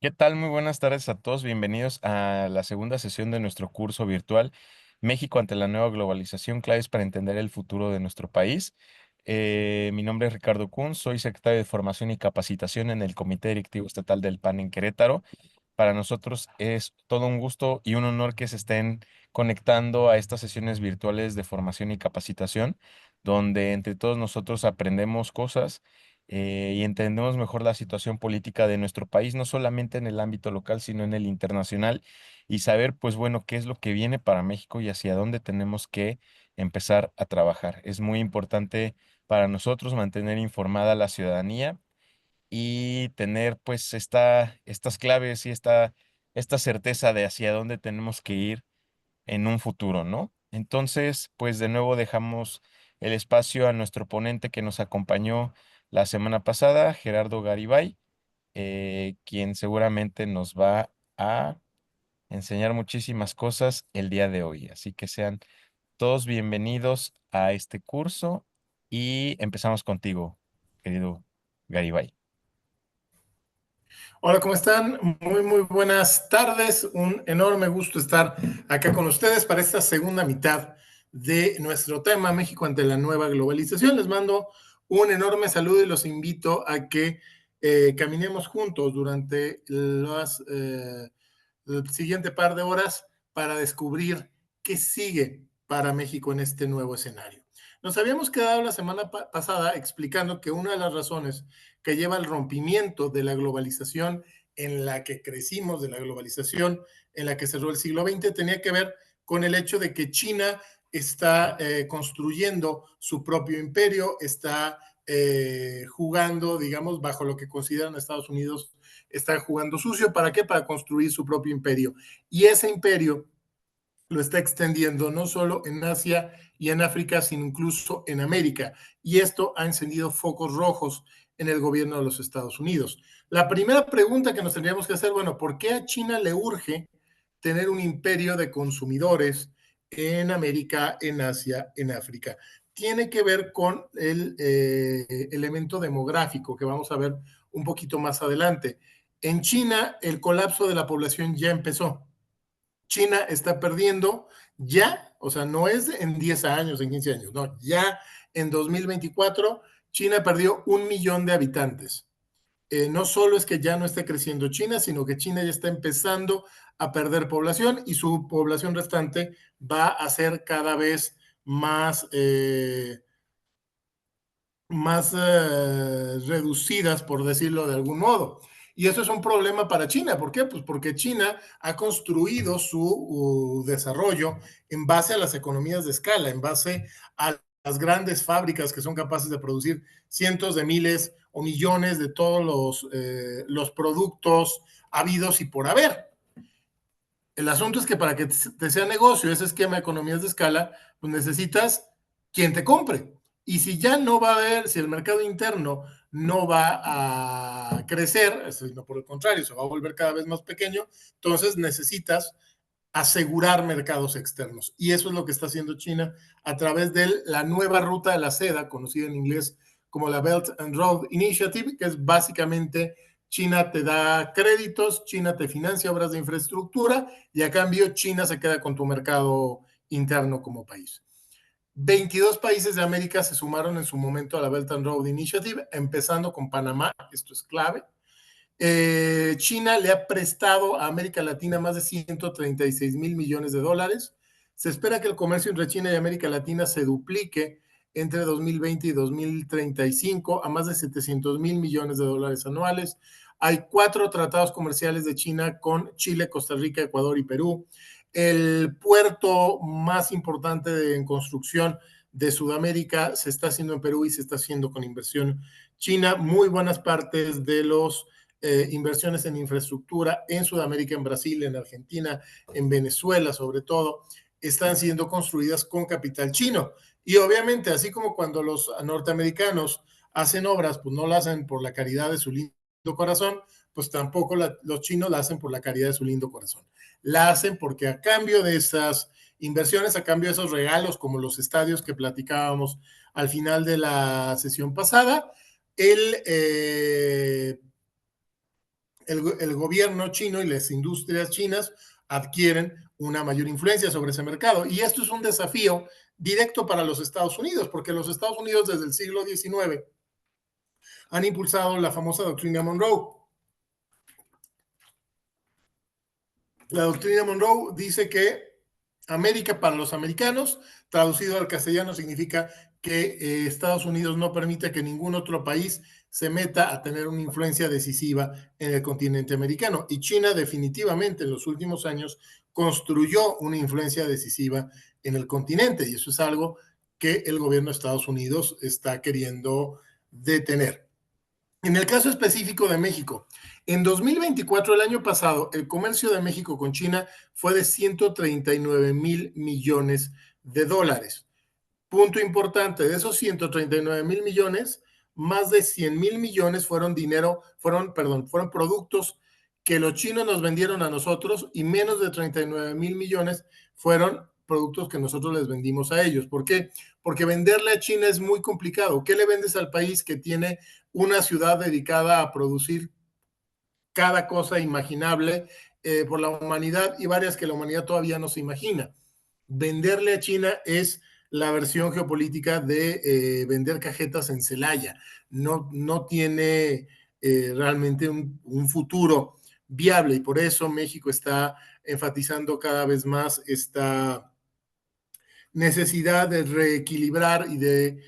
¿Qué tal? Muy buenas tardes a todos. Bienvenidos a la segunda sesión de nuestro curso virtual México ante la nueva globalización, claves para entender el futuro de nuestro país. Mi nombre es Ricardo Kun, soy secretario de Formación y Capacitación en el Comité Directivo Estatal del PAN en Querétaro. Para nosotros es todo un gusto y un honor que se estén conectando a estas sesiones virtuales de formación y capacitación, donde entre todos nosotros aprendemos cosas y entendemos mejor la situación política de nuestro país, no solamente en el ámbito local, sino en el internacional, y saber, pues bueno, qué es lo que viene para México y hacia dónde tenemos que empezar a trabajar. Es muy importante para nosotros mantener informada a la ciudadanía y tener pues estas claves y esta certeza de hacia dónde tenemos que ir en un futuro, ¿no? Entonces, pues de nuevo dejamos el espacio a nuestro ponente que nos acompañó la semana pasada, Gerardo Garibay, quien seguramente nos va a enseñar muchísimas cosas el día de hoy. Así que sean todos bienvenidos a este curso y empezamos contigo, querido Garibay. Hola, ¿cómo están? Muy buenas tardes. Un enorme gusto estar acá con ustedes para esta segunda mitad de nuestro tema México ante la nueva globalización. Les mando un enorme saludo y los invito a que caminemos juntos durante el siguiente par de horas para descubrir qué sigue para México en este nuevo escenario. Nos habíamos quedado la semana pasada explicando que una de las razones que lleva al rompimiento de la globalización en la que crecimos, de la globalización en la que cerró el siglo XX, tenía que ver con el hecho de que China está construyendo su propio imperio, está jugando, digamos, bajo lo que consideran Estados Unidos, está jugando sucio. ¿Para qué? Para construir su propio imperio. Y ese imperio lo está extendiendo no solo en Asia y en África, sino incluso en América. Y esto ha encendido focos rojos en el gobierno de los Estados Unidos. La primera pregunta que nos tendríamos que hacer, bueno, ¿por qué a China le urge tener un imperio de consumidores en América, en Asia, en África? Tiene que ver con el elemento demográfico que vamos a ver un poquito más adelante. En China, el colapso de la población ya empezó. China está perdiendo ya, o sea, no es en 10 años, en 15 años, no, ya en 2024 China perdió 1 millón de habitantes. No solo es que ya no esté creciendo China, sino que China ya está empezando a perder población y su población restante va a ser cada vez más reducidas, por decirlo de algún modo. Y eso es un problema para China. ¿Por qué? Pues porque China ha construido su desarrollo en base a las economías de escala, en base a las grandes fábricas que son capaces de producir cientos de miles o millones de todos los productos habidos y por haber. El asunto es que para que te sea negocio ese esquema de economías de escala, pues necesitas quien te compre. Y si ya no va a haber, si el mercado interno no va a crecer, sino por el contrario, se va a volver cada vez más pequeño, entonces necesitas asegurar mercados externos. Y eso es lo que está haciendo China a través de la nueva ruta de la seda, conocida en inglés como la Belt and Road Initiative, que es básicamente China te da créditos, China te financia obras de infraestructura y a cambio China se queda con tu mercado interno como país. 22 países de América se sumaron en su momento a la Belt and Road Initiative, empezando con Panamá, esto es clave. China le ha prestado a América Latina más de 136 mil millones de dólares. Se espera que el comercio entre China y América Latina se duplique entre 2020 y 2035 a más de 700 mil millones de dólares anuales. Hay 4 tratados comerciales de China con Chile, Costa Rica, Ecuador y Perú. El puerto más importante en construcción de Sudamérica se está haciendo en Perú y se está haciendo con inversión china. Muy buenas partes de los inversiones en infraestructura en Sudamérica, en Brasil, en Argentina, en Venezuela sobre todo, están siendo construidas con capital chino. Y obviamente, así como cuando los norteamericanos hacen obras, pues no la hacen por la caridad de su lindo corazón, pues tampoco los chinos la hacen por la caridad de su lindo corazón. La hacen porque a cambio de esas inversiones, a cambio de esos regalos, como los estadios que platicábamos al final de la sesión pasada, el el gobierno chino y las industrias chinas adquieren una mayor influencia sobre ese mercado. Y esto es un desafío directo para los Estados Unidos, porque los Estados Unidos desde el siglo XIX han impulsado la famosa doctrina Monroe. La doctrina Monroe dice que América para los americanos, traducido al castellano, significa que Estados Unidos no permite que ningún otro país se meta a tener una influencia decisiva en el continente americano. Y China definitivamente en los últimos años construyó una influencia decisiva en el continente, y eso es algo que el gobierno de Estados Unidos está queriendo detener. En el caso específico de México, en 2024, el año pasado, el comercio de México con China fue de 139,000 millones de dólares. Punto importante, de esos 139,000 millones, más de 100,000 millones fueron productos que los chinos nos vendieron a nosotros, y menos de 39,000 millones fueron productos que nosotros les vendimos a ellos. ¿Por qué? Porque venderle a China es muy complicado. ¿Qué le vendes al país que tiene una ciudad dedicada a producir cada cosa imaginable por la humanidad, y varias que la humanidad todavía no se imagina? Venderle a China es la versión geopolítica de vender cajetas en Celaya. No tiene realmente un futuro viable, y por eso México está enfatizando cada vez más esta necesidad de reequilibrar y de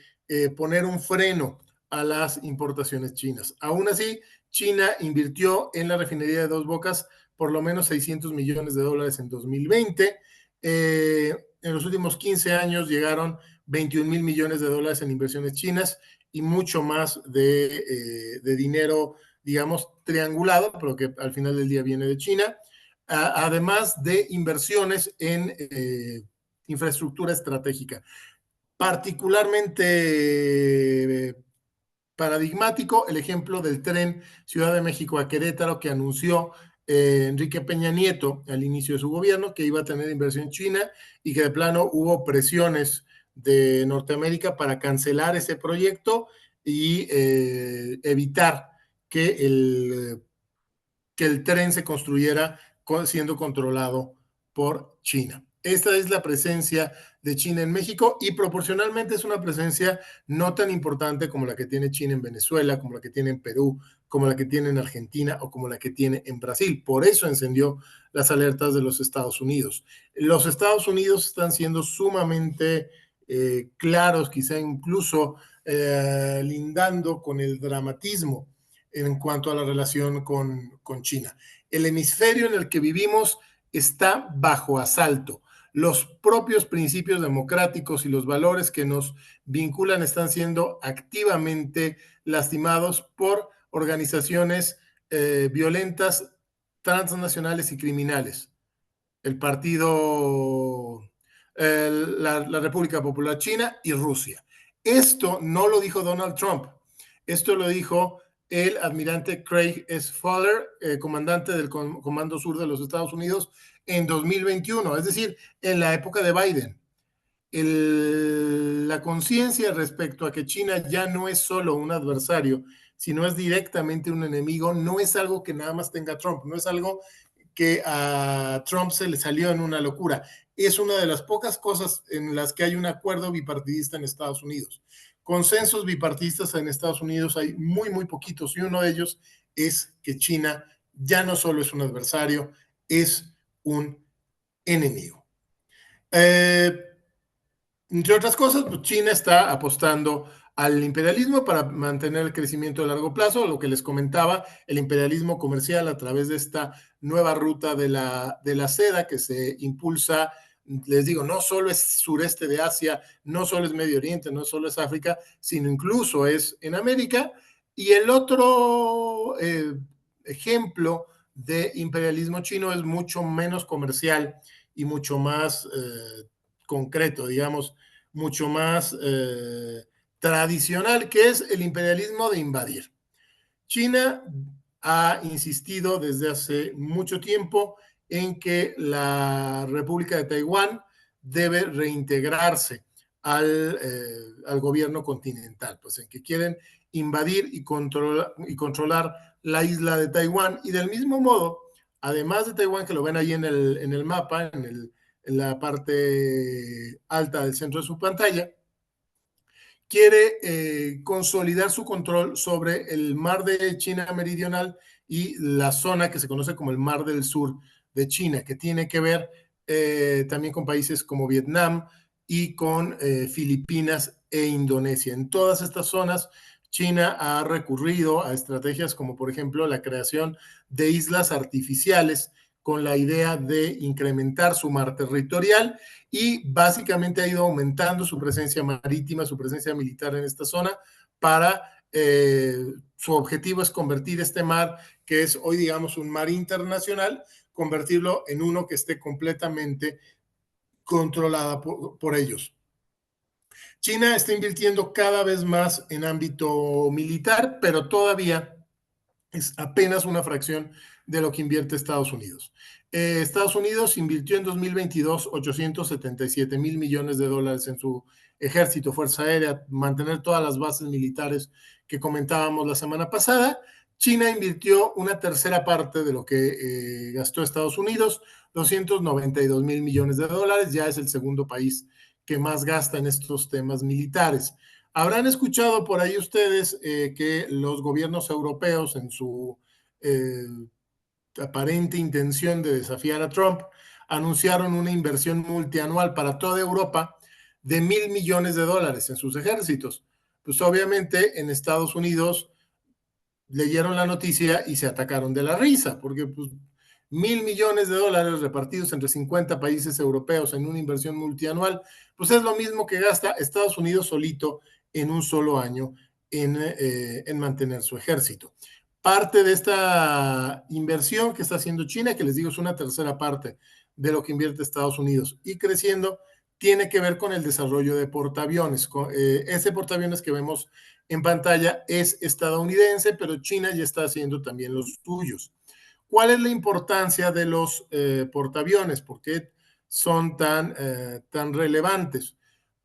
poner un freno a las importaciones chinas. Aún así, China invirtió en la refinería de Dos Bocas por lo menos 600 millones de dólares en 2020. En los últimos 15 años llegaron 21,000 millones de dólares en inversiones chinas, y mucho más de dinero, digamos, triangulado, pero que al final del día viene de China, además de inversiones en infraestructura estratégica. Particularmente paradigmático el ejemplo del tren Ciudad de México a Querétaro, que anunció Enrique Peña Nieto al inicio de su gobierno, que iba a tener inversión china, y que de plano hubo presiones de Norteamérica para cancelar ese proyecto y evitar que el tren se construyera siendo controlado por China. Esta es la presencia de China en México, y proporcionalmente es una presencia no tan importante como la que tiene China en Venezuela, como la que tiene en Perú, como la que tiene en Argentina o como la que tiene en Brasil. Por eso encendió las alertas de los Estados Unidos. Los Estados Unidos están siendo sumamente claros, quizá incluso lindando con el dramatismo en cuanto a la relación con China. El hemisferio en el que vivimos está bajo asalto. Los propios principios democráticos y los valores que nos vinculan están siendo activamente lastimados por organizaciones violentas, transnacionales y criminales. El partido, la República Popular China y Rusia. Esto no lo dijo Donald Trump, esto lo dijo el almirante Craig S. Fowler, comandante del Comando Sur de los Estados Unidos, en 2021, es decir, en la época de Biden. La conciencia respecto a que China ya no es solo un adversario, sino es directamente un enemigo, no es algo que nada más tenga Trump, no es algo que a Trump se le salió en una locura. Es una de las pocas cosas en las que hay un acuerdo bipartidista en Estados Unidos. Consensos bipartidistas en Estados Unidos hay muy, muy poquitos, y uno de ellos es que China ya no solo es un adversario, es un enemigo. Entre otras cosas, pues China está apostando al imperialismo para mantener el crecimiento a largo plazo, lo que les comentaba, el imperialismo comercial a través de esta nueva ruta de la seda que se impulsa. Les digo, no solo es sureste de Asia, no solo es Medio Oriente, no solo es África, sino incluso es en América. Y el otro ejemplo de imperialismo chino es mucho menos comercial y mucho más concreto, digamos, mucho más tradicional, que es el imperialismo de invadir. China ha insistido desde hace mucho tiempo en que la República de Taiwán debe reintegrarse al gobierno continental, pues en que quieren invadir y controlar la isla de Taiwán. Y del mismo modo, además de Taiwán, que lo ven ahí en el mapa, en la parte alta del centro de su pantalla, quiere consolidar su control sobre el mar de China Meridional y la zona que se conoce como el Mar del Sur de China, que tiene que ver también con países como Vietnam y con Filipinas e Indonesia. En todas estas zonas, China ha recurrido a estrategias como, por ejemplo, la creación de islas artificiales con la idea de incrementar su mar territorial y básicamente ha ido aumentando su presencia marítima, su presencia militar en esta zona para su objetivo es convertir este mar, que es hoy digamos un mar internacional, convertirlo en uno que esté completamente controlada por ellos. China está invirtiendo cada vez más en ámbito militar, pero todavía es apenas una fracción de lo que invierte Estados Unidos. Estados Unidos invirtió en 2022 877 mil millones de dólares en su ejército, fuerza aérea, mantener todas las bases militares que comentábamos la semana pasada. China invirtió una tercera parte de lo que gastó Estados Unidos, 292 mil millones de dólares, ya es el segundo país que más gasta en estos temas militares. Habrán escuchado por ahí ustedes que los gobiernos europeos en su aparente intención de desafiar a Trump anunciaron una inversión multianual para toda Europa de $1,000 millones en sus ejércitos. Pues obviamente en Estados Unidos leyeron la noticia y se atacaron de la risa, porque pues, $1,000 millones repartidos entre 50 países europeos en una inversión multianual, pues es lo mismo que gasta Estados Unidos solito en un solo año en mantener su ejército. Parte de esta inversión que está haciendo China, que les digo es una tercera parte de lo que invierte Estados Unidos y creciendo, tiene que ver con el desarrollo de portaaviones. Ese portaaviones que vemos en pantalla es estadounidense, pero China ya está haciendo también los suyos. ¿Cuál es la importancia de los portaaviones? ¿Por qué son tan relevantes?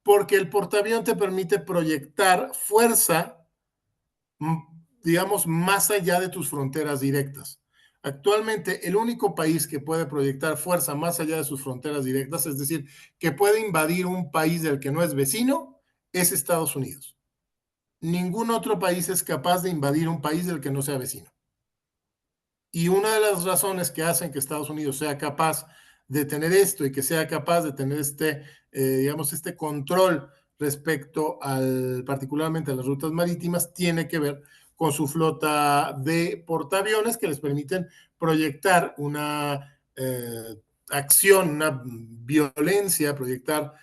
Porque el portaavión te permite proyectar fuerza, digamos, más allá de tus fronteras directas. Actualmente, el único país que puede proyectar fuerza más allá de sus fronteras directas, es decir, que puede invadir un país del que no es vecino, es Estados Unidos. Ningún otro país es capaz de invadir un país del que no sea vecino. Y una de las razones que hacen que Estados Unidos sea capaz de tener esto y que sea capaz de tener digamos, este control respecto particularmente a las rutas marítimas, tiene que ver con su flota de portaaviones que les permiten proyectar una acción, una violencia, proyectar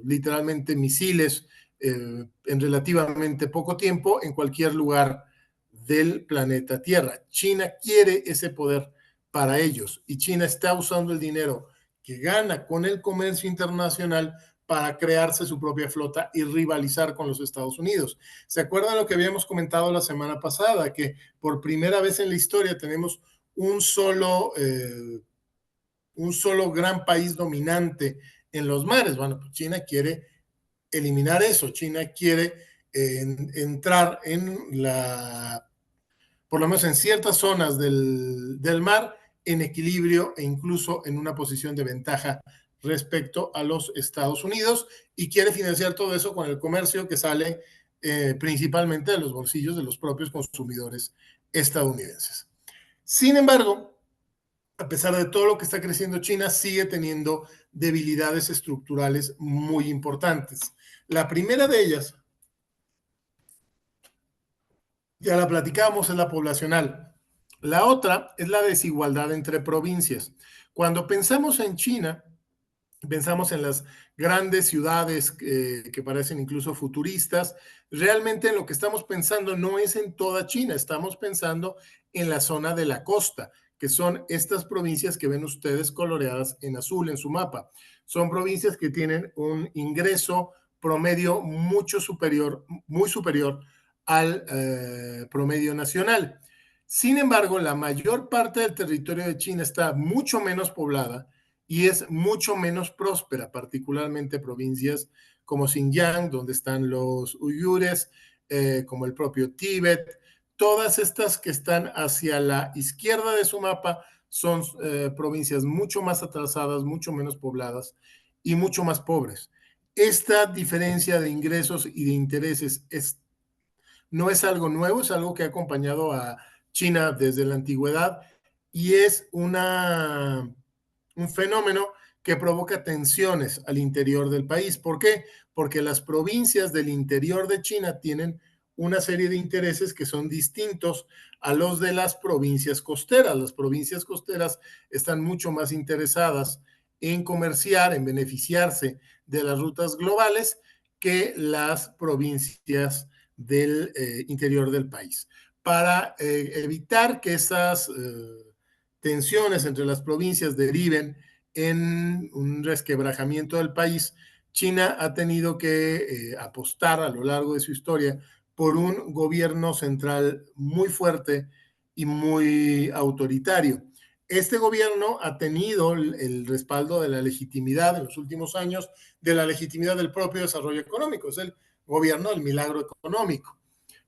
literalmente misiles en relativamente poco tiempo en cualquier lugar del planeta Tierra. China quiere ese poder para ellos y China está usando el dinero que gana con el comercio internacional para crearse su propia flota y rivalizar con los Estados Unidos. ¿Se acuerdan lo que habíamos comentado la semana pasada? Que por primera vez en la historia tenemos un solo gran país dominante en los mares. Bueno, pues China quiere eliminar eso. China quiere entrar por lo menos en ciertas zonas del mar, en equilibrio e incluso en una posición de ventaja respecto a los Estados Unidos y quiere financiar todo eso con el comercio que sale principalmente de los bolsillos de los propios consumidores estadounidenses. Sin embargo, a pesar de todo lo que está creciendo, China sigue teniendo debilidades estructurales muy importantes. La primera de ellas, ya la platicamos, es la poblacional. La otra es la desigualdad entre provincias. Cuando pensamos en China, pensamos en las grandes ciudades que parecen incluso futuristas. Realmente en lo que estamos pensando no es en toda China, estamos pensando en la zona de la costa, que son estas provincias que ven ustedes coloreadas en azul en su mapa. Son provincias que tienen un ingreso promedio muy superior al promedio nacional. Sin embargo, la mayor parte del territorio de China está mucho menos poblada y es mucho menos próspera, particularmente provincias como Xinjiang, donde están los uigures, como el propio Tíbet. todas estas que están hacia la izquierda de su mapa son provincias mucho más atrasadas, mucho menos pobladas y mucho más pobres. Esta diferencia de ingresos y de intereses no es algo nuevo, es algo que ha acompañado a China desde la antigüedad y es un fenómeno que provoca tensiones al interior del país. ¿Por qué? Porque las provincias del interior de China tienen una serie de intereses que son distintos a los de las provincias costeras. Las provincias costeras están mucho más interesadas en comerciar, en beneficiarse de las rutas globales que las provincias del interior del país. Para evitar que esas tensiones entre las provincias deriven en un resquebrajamiento del país, China ha tenido que apostar a lo largo de su historia por un gobierno central muy fuerte y muy autoritario. Este gobierno ha tenido el respaldo de la legitimidad en los últimos años, de la legitimidad del propio desarrollo económico. Es el gobierno del milagro económico.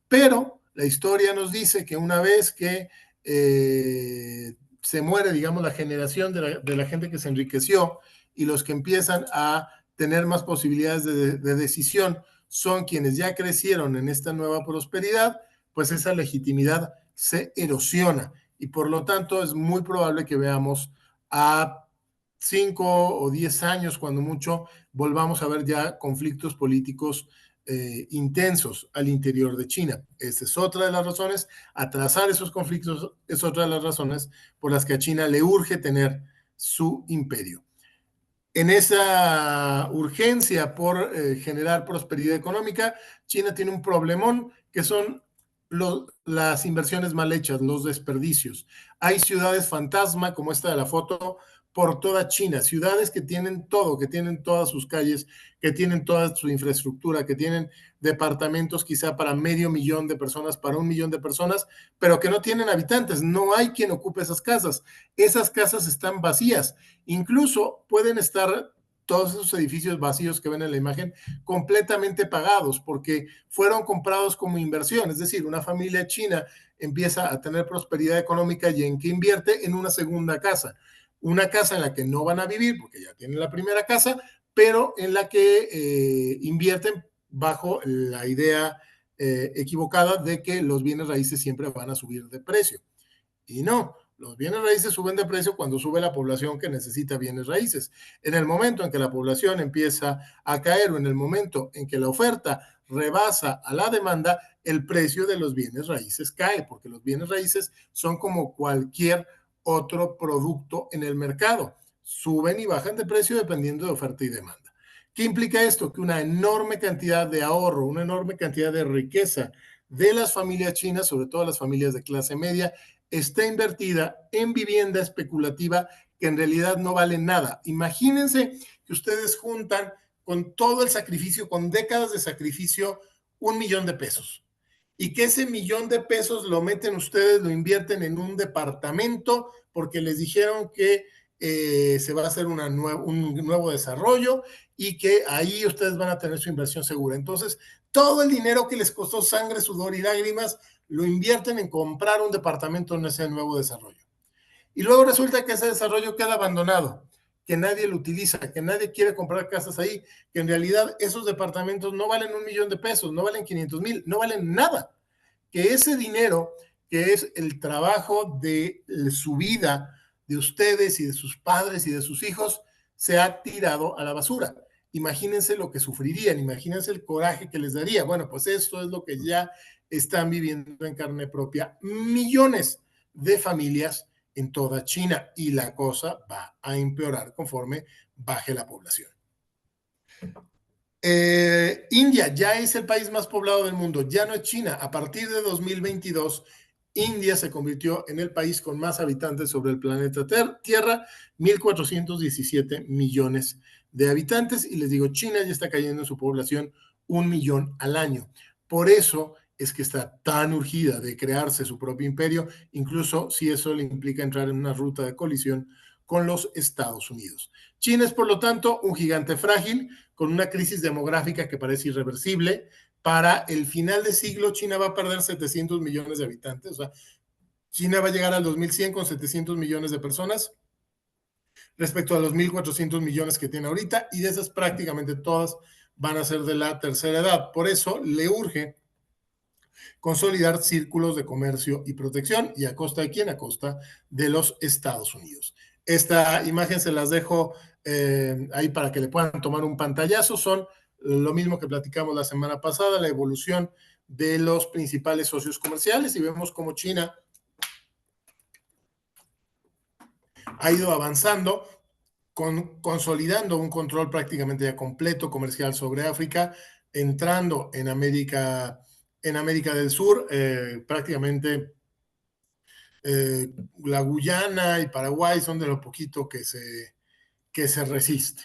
Pero la historia nos dice que una vez que se muere, digamos, la generación de la gente que se enriqueció y los que empiezan a tener más posibilidades de decisión son quienes ya crecieron en esta nueva prosperidad, pues esa legitimidad se erosiona y por lo tanto es muy probable que veamos a 5 o 10 años, cuando mucho, volvamos a ver ya conflictos políticos intensos al interior de China. Esta es otra de las razones. Atrasar esos conflictos es otra de las razones por las que a China le urge tener su imperio. En esa urgencia por generar prosperidad económica, China tiene un problemón que son las inversiones mal hechas, los desperdicios. Hay ciudades fantasma, como esta de la foto, por toda China, ciudades que tienen todo, que tienen todas sus calles, que tienen toda su infraestructura, que tienen departamentos quizá para 500,000 de personas, para 1 millón de personas, pero que no tienen habitantes, no hay quien ocupe esas casas están vacías, incluso pueden estar todos esos edificios vacíos que ven en la imagen completamente pagados porque fueron comprados como inversión, es decir, una familia china empieza a tener prosperidad económica y en qué invierte en una segunda casa, una casa en la que no van a vivir porque ya tienen la primera casa, pero en la que invierten bajo la idea equivocada de que los bienes raíces siempre van a subir de precio. Y no, los bienes raíces suben de precio cuando sube la población que necesita bienes raíces. En el momento en que la población empieza a caer o en el momento en que la oferta rebasa a la demanda, el precio de los bienes raíces cae, porque los bienes raíces son como cualquier otro producto en el mercado. Suben y bajan de precio dependiendo de oferta y demanda. ¿Qué implica esto? Que una enorme cantidad de ahorro, una enorme cantidad de riqueza de las familias chinas, sobre todo las familias de clase media, está invertida en vivienda especulativa que en realidad no vale nada. Imagínense que ustedes juntan con todo el sacrificio, con décadas de sacrificio, 1 millón de pesos. Y que ese 1 millón de pesos lo meten ustedes, lo invierten en un departamento porque les dijeron que se va a hacer un nuevo desarrollo y que ahí ustedes van a tener su inversión segura. Entonces, todo el dinero que les costó sangre, sudor y lágrimas lo invierten en comprar un departamento en ese nuevo desarrollo. Y luego resulta que ese desarrollo queda abandonado, que nadie lo utiliza, que nadie quiere comprar casas ahí, que en realidad esos departamentos no valen 1 millón de pesos, no valen 500,000, no valen nada. Que ese dinero, que es el trabajo de su vida, de ustedes y de sus padres y de sus hijos, se ha tirado a la basura. Imagínense lo que sufrirían, imagínense el coraje que les daría. Bueno, pues esto es lo que ya están viviendo en carne propia millones de familias en toda China y la cosa va a empeorar conforme baje la población. India ya es el país más poblado del mundo, ya no es China. A partir de 2022, India se convirtió en el país con más habitantes sobre el planeta Tierra, 1,417 millones de habitantes. Y les digo, China ya está cayendo en su población 1 millón al año. Por eso es que está tan urgida de crearse su propio imperio, incluso si eso le implica entrar en una ruta de colisión con los Estados Unidos. China es, por lo tanto, un gigante frágil, con una crisis demográfica que parece irreversible, para el final de siglo China va a perder 700 millones de habitantes, o sea, China va a llegar al 2100 con 700 millones de personas respecto a los 1.400 millones que tiene ahorita, y de esas prácticamente todas van a ser de la tercera edad. Por eso le urge consolidar círculos de comercio y protección. ¿Y a costa de quién? A costa de los Estados Unidos. Esta imagen se las dejo ahí para que le puedan tomar un pantallazo. Son lo mismo que platicamos la semana pasada, la evolución de los principales socios comerciales, y vemos cómo China ha ido avanzando, consolidando un control prácticamente ya completo comercial sobre África, entrando en América del Sur, prácticamente la Guyana y Paraguay son de lo poquito que se resiste.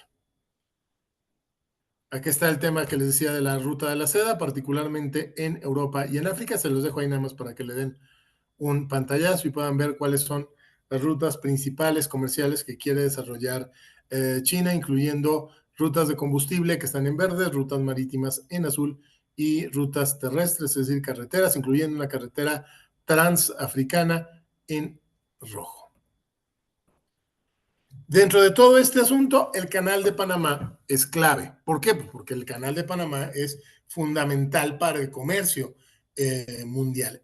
Aquí está el tema que les decía de la ruta de la seda, particularmente en Europa y en África. Se los dejo ahí nada más para que le den un pantallazo y puedan ver cuáles son las rutas principales comerciales que quiere desarrollar China, incluyendo rutas de combustible que están en verde, rutas marítimas en azul y rutas terrestres, es decir, carreteras, incluyendo una carretera transafricana en rojo. Dentro de todo este asunto, el canal de Panamá es clave. ¿Por qué? Pues porque el canal de Panamá es fundamental para el comercio mundial.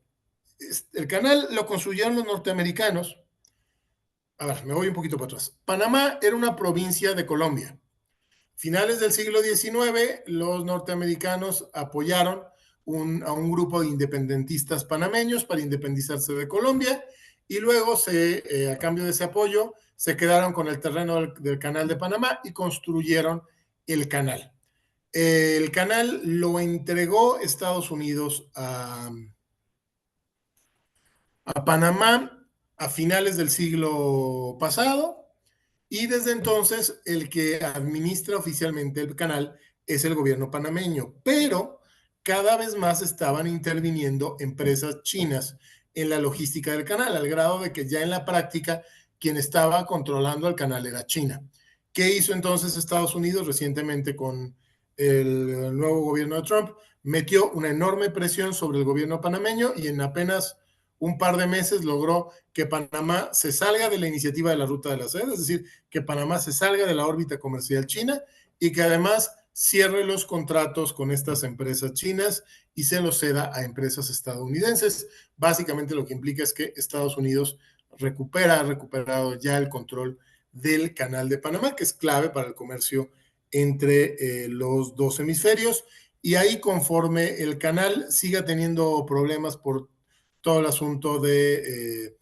El canal lo construyeron los norteamericanos. A ver, me voy un poquito para atrás. Panamá era una provincia de Colombia. Finales del siglo XIX, los norteamericanos apoyaron a un grupo de independentistas panameños para independizarse de Colombia, y luego, a cambio de ese apoyo, se quedaron con el terreno del canal de Panamá y construyeron el canal. El canal lo entregó Estados Unidos a Panamá a finales del siglo pasado, y desde entonces el que administra oficialmente el canal es el gobierno panameño, pero cada vez más estaban interviniendo empresas chinas en la logística del canal, al grado de que ya en la práctica quien estaba controlando el canal era China. ¿Qué hizo entonces Estados Unidos recientemente con el nuevo gobierno de Trump? Metió una enorme presión sobre el gobierno panameño, y en apenas un par de meses logró que Panamá se salga de la iniciativa de la Ruta de la Seda, es decir, que Panamá se salga de la órbita comercial china, y que además cierre los contratos con estas empresas chinas y se los ceda a empresas estadounidenses. Básicamente lo que implica es que Estados Unidos ha recuperado ya el control del canal de Panamá, que es clave para el comercio entre los dos hemisferios. Y ahí, conforme el canal siga teniendo problemas por todo el asunto de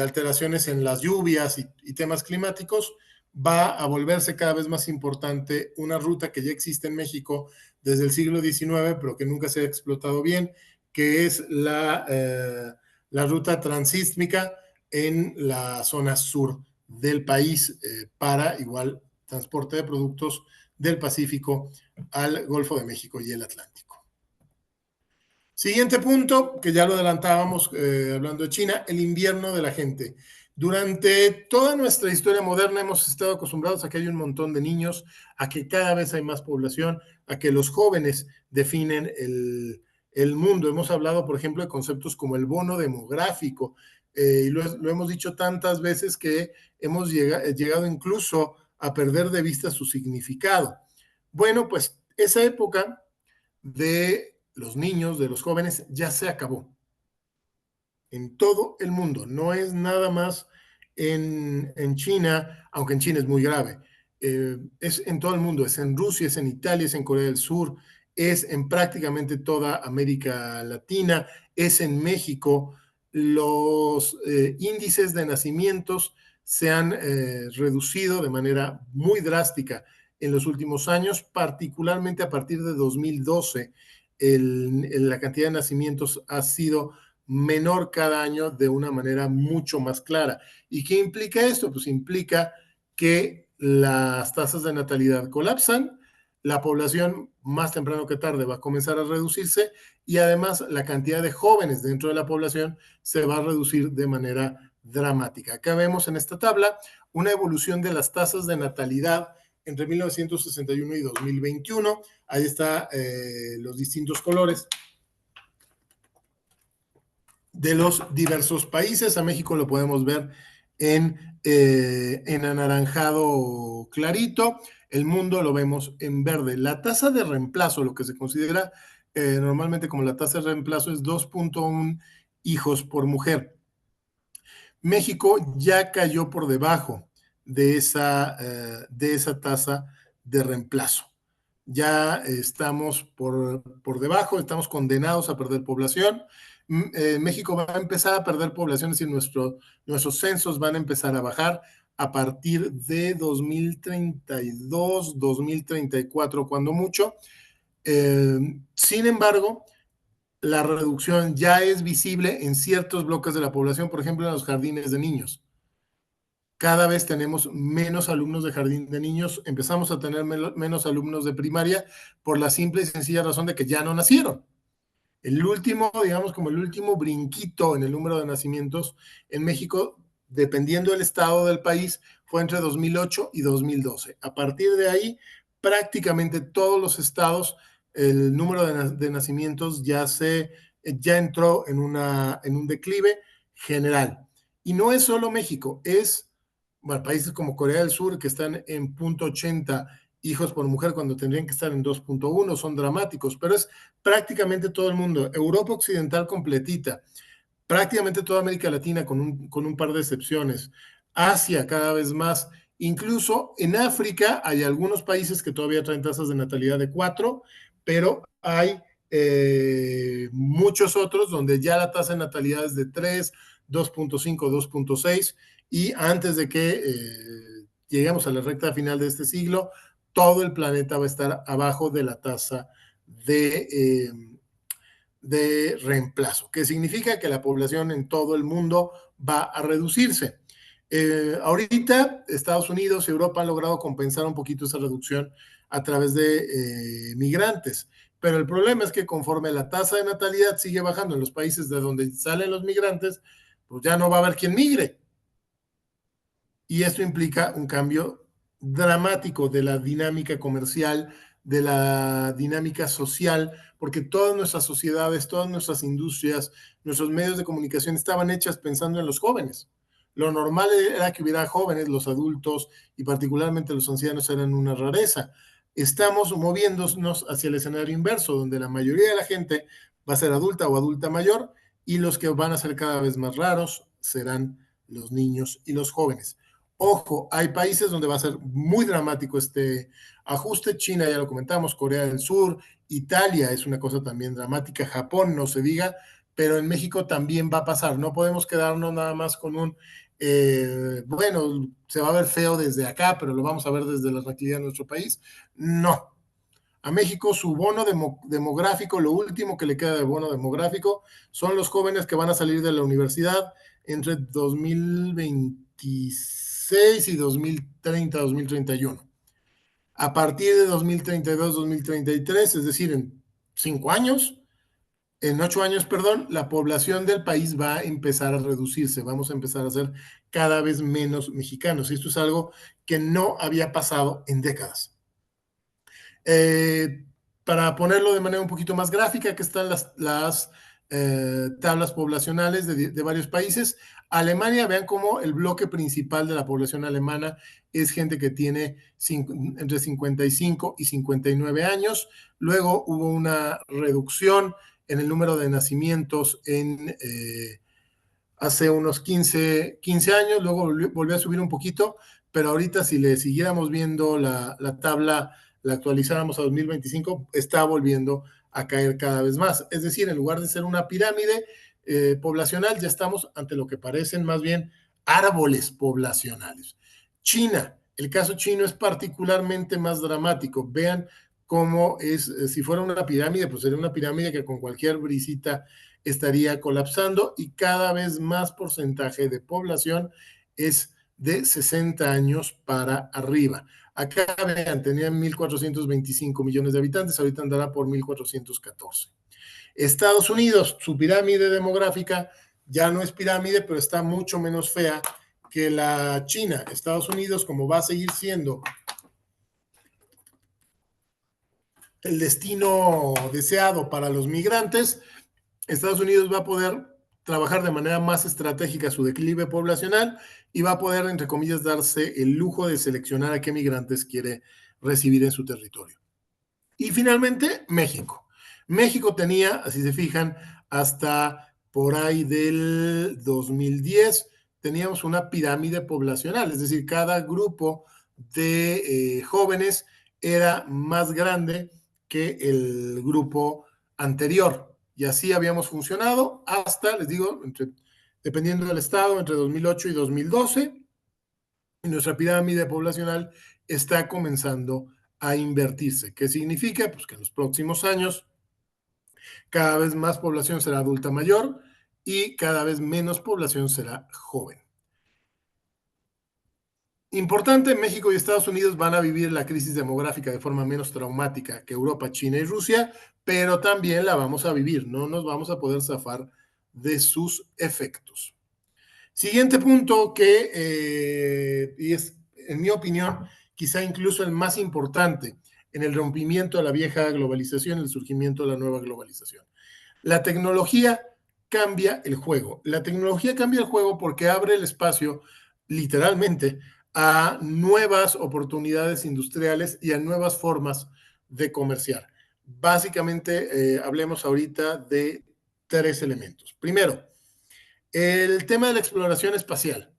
alteraciones en las lluvias y temas climáticos, va a volverse cada vez más importante una ruta que ya existe en México desde el siglo XIX, pero que nunca se ha explotado bien, que es la ruta transísmica en la zona sur del país, para igual transporte de productos del Pacífico al Golfo de México y el Atlántico. Siguiente punto, que ya lo adelantábamos hablando de China, el invierno de la gente. Durante toda nuestra historia moderna hemos estado acostumbrados a que hay un montón de niños, a que cada vez hay más población, a que los jóvenes definen el mundo. Hemos hablado, por ejemplo, de conceptos como el bono demográfico, y lo hemos dicho tantas veces que hemos llegado incluso a perder de vista su significado. Bueno, pues esa época de los niños, de los jóvenes, ya se acabó en todo el mundo. No es nada más en China, aunque en China es muy grave. Es en todo el mundo, es en Rusia, es en Italia, es en Corea del Sur, es en prácticamente toda América Latina, es en México. Los índices de nacimientos se han reducido de manera muy drástica en los últimos años, particularmente a partir de 2012. La cantidad de nacimientos ha sido menor cada año de una manera mucho más clara. ¿Y qué implica esto? Pues implica que las tasas de natalidad colapsan, la población más temprano que tarde va a comenzar a reducirse, y además la cantidad de jóvenes dentro de la población se va a reducir de manera dramática. Acá vemos en esta tabla una evolución de las tasas de natalidad entre 1961 y 2021. ahí está los distintos colores de los diversos países. A México lo podemos ver en anaranjado clarito, el mundo lo vemos en verde. La tasa de reemplazo, lo que se considera normalmente como la tasa de reemplazo, es 2.1 hijos por mujer. México ya cayó por debajo de esa tasa de reemplazo. Ya estamos por debajo, estamos condenados a perder población. México va a empezar a perder población, es decir, nuestros censos van a empezar a bajar a partir de 2032, 2034, cuando mucho. Sin embargo, la reducción ya es visible en ciertos bloques de la población, por ejemplo, en los jardines de niños. Cada vez tenemos menos alumnos de jardín de niños, empezamos a tener menos alumnos de primaria por la simple y sencilla razón de que ya no nacieron. El último, digamos, como el último brinquito en el número de nacimientos en México, dependiendo del estado del país, fue entre 2008 y 2012. A partir de ahí, prácticamente todos los estados, el número de nacimientos ya entró en un declive general. Y no es solo México, es bueno, países como Corea del Sur, que están en 0.80 hijos por mujer cuando tendrían que estar en 2.1, son dramáticos, pero es prácticamente todo el mundo. Europa Occidental completita, prácticamente toda América Latina con un par de excepciones, Asia cada vez más, incluso en África hay algunos países que todavía traen tasas de natalidad de 4, pero hay muchos otros donde ya la tasa de natalidad es de 3, 2.5, 2.6, y antes de que lleguemos a la recta final de este siglo, todo el planeta va a estar abajo de la tasa de reemplazo, que significa que la población en todo el mundo va a reducirse. Ahorita Estados Unidos y Europa han logrado compensar un poquito esa reducción a través de migrantes, pero el problema es que conforme la tasa de natalidad sigue bajando en los países de donde salen los migrantes, pues ya no va a haber quien migre. Y esto implica un cambio dramático de la dinámica comercial, de la dinámica social, porque todas nuestras sociedades, todas nuestras industrias, nuestros medios de comunicación estaban hechas pensando en los jóvenes. Lo normal era que hubiera jóvenes, los adultos y particularmente los ancianos eran una rareza. Estamos moviéndonos hacia el escenario inverso, donde la mayoría de la gente va a ser adulta o adulta mayor y los que van a ser cada vez más raros serán los niños y los jóvenes. Ojo, hay países donde va a ser muy dramático este ajuste. China, ya lo comentamos, Corea del Sur, Italia es una cosa también dramática, Japón, no se diga, pero en México también va a pasar. No podemos quedarnos nada más con bueno, se va a ver feo desde acá, pero lo vamos a ver desde la tranquilidad de nuestro país. No. A México su bono demográfico, lo último que le queda de bono demográfico, son los jóvenes que van a salir de la universidad entre 2026 y 2030, 2031. A partir de 2032, 2033, es decir, en 5 años, en 8 años, perdón, la población del país va a empezar a reducirse, vamos a empezar a ser cada vez menos mexicanos. Y esto es algo que no había pasado en décadas. Para ponerlo de manera un poquito más gráfica, que están las tablas poblacionales de varios países. Alemania, vean cómo el bloque principal de la población alemana es gente que tiene entre 55 y 59 años. Luego hubo una reducción en el número de nacimientos hace unos 15 años, luego volvió a subir un poquito, pero ahorita si le siguiéramos viendo la tabla, la actualizáramos a 2025, está volviendo a caer cada vez más. Es decir, en lugar de ser una pirámide poblacional, ya estamos ante lo que parecen más bien árboles poblacionales. China, el caso chino es particularmente más dramático. Vean cómo es, si fuera una pirámide, pues sería una pirámide que con cualquier brisita estaría colapsando y cada vez más porcentaje de población es de 60 años para arriba. Acá, vean, tenían 1.425 millones de habitantes, ahorita andará por 1.414. Estados Unidos, su pirámide demográfica ya no es pirámide, pero está mucho menos fea que la China. Estados Unidos, como va a seguir siendo el destino deseado para los migrantes, Estados Unidos va a poder trabajar de manera más estratégica su declive poblacional y va a poder, entre comillas, darse el lujo de seleccionar a qué migrantes quiere recibir en su territorio. Y finalmente, México. México tenía, así se fijan, hasta por ahí del 2010, teníamos una pirámide poblacional, es decir, cada grupo de jóvenes era más grande que el grupo anterior. Y así habíamos funcionado hasta, les digo, dependiendo del estado, entre 2008 y 2012, y nuestra pirámide poblacional está comenzando a invertirse. ¿Qué significa? Pues que en los próximos años cada vez más población será adulta mayor y cada vez menos población será joven. Importante, México y Estados Unidos van a vivir la crisis demográfica de forma menos traumática que Europa, China y Rusia, pero también la vamos a vivir, no nos vamos a poder zafar de sus efectos. Siguiente punto y es, en mi opinión, quizá incluso el más importante en el rompimiento de la vieja globalización, el surgimiento de la nueva globalización. La tecnología cambia el juego. La tecnología cambia el juego porque abre el espacio, literalmente, a nuevas oportunidades industriales y a nuevas formas de comerciar. Básicamente, hablemos ahorita de tres elementos. Primero, el tema de la exploración espacial.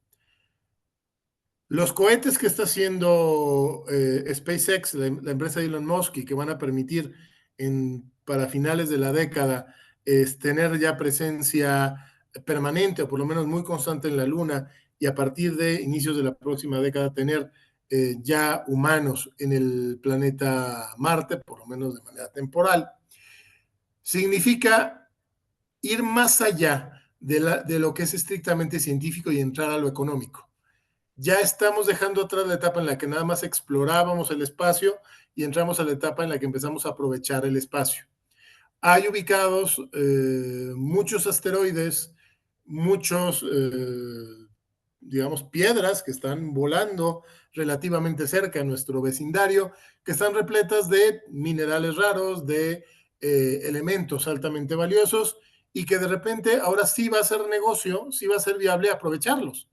Los cohetes que está haciendo SpaceX, la empresa de Elon Musk, y que van a permitir para finales de la década tener ya presencia permanente o por lo menos muy constante en la Luna y a partir de inicios de la próxima década tener ya humanos en el planeta Marte, por lo menos de manera temporal, significa ir más allá de lo que es estrictamente científico y entrar a lo económico. Ya estamos dejando atrás la etapa en la que nada más explorábamos el espacio y entramos a la etapa en la que empezamos a aprovechar el espacio. Hay ubicados muchos asteroides, muchos, digamos, piedras que están volando relativamente cerca de nuestro vecindario, que están repletas de minerales raros, de elementos altamente valiosos y que de repente ahora sí va a ser negocio, sí va a ser viable aprovecharlos.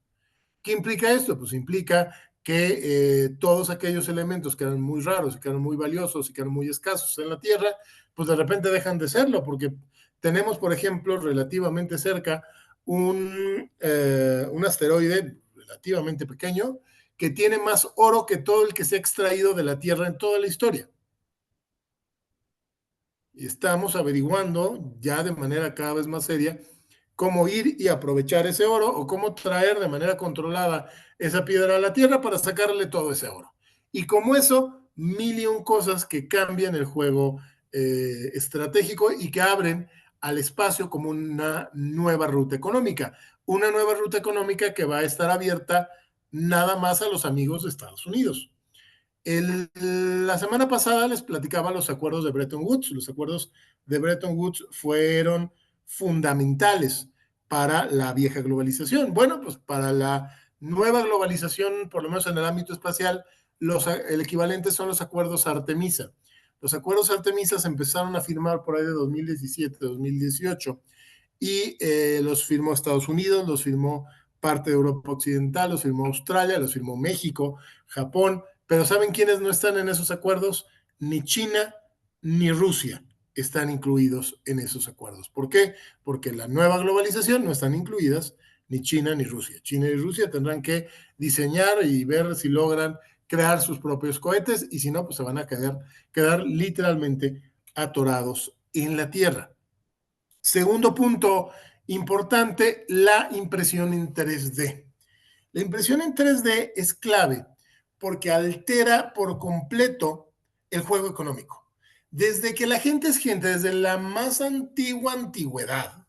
¿Qué implica esto? Pues implica que todos aquellos elementos que eran muy raros y que eran muy valiosos y que eran muy escasos en la Tierra, pues de repente dejan de serlo, porque tenemos, por ejemplo, relativamente cerca un asteroide relativamente pequeño que tiene más oro que todo el que se ha extraído de la Tierra en toda la historia. Y estamos averiguando ya de manera cada vez más seria cómo ir y aprovechar ese oro o cómo traer de manera controlada esa piedra a la tierra para sacarle todo ese oro. Y como eso, mil y un cosas que cambian el juego estratégico y que abren al espacio como una nueva ruta económica. Una nueva ruta económica que va a estar abierta nada más a los amigos de Estados Unidos. La semana pasada les platicaba los acuerdos de Bretton Woods. Los acuerdos de Bretton Woods fueron fundamentales para la vieja globalización. Bueno, pues para la nueva globalización, por lo menos en el ámbito espacial, el equivalente son los acuerdos Artemisa. Los acuerdos Artemisa se empezaron a firmar por ahí de 2017, 2018 y los firmó Estados Unidos, los firmó parte de Europa Occidental, los firmó Australia, los firmó México, Japón, pero ¿saben quiénes no están en esos acuerdos? Ni China ni Rusia están incluidos en esos acuerdos. ¿Por qué? Porque la nueva globalización no están incluidas ni China ni Rusia. China y Rusia tendrán que diseñar y ver si logran crear sus propios cohetes y si no, pues se van a quedar literalmente atorados en la Tierra. Segundo punto importante, la impresión en 3D. La impresión en 3D es clave porque altera por completo el juego económico. Desde que la gente es gente, desde la más antigua antigüedad,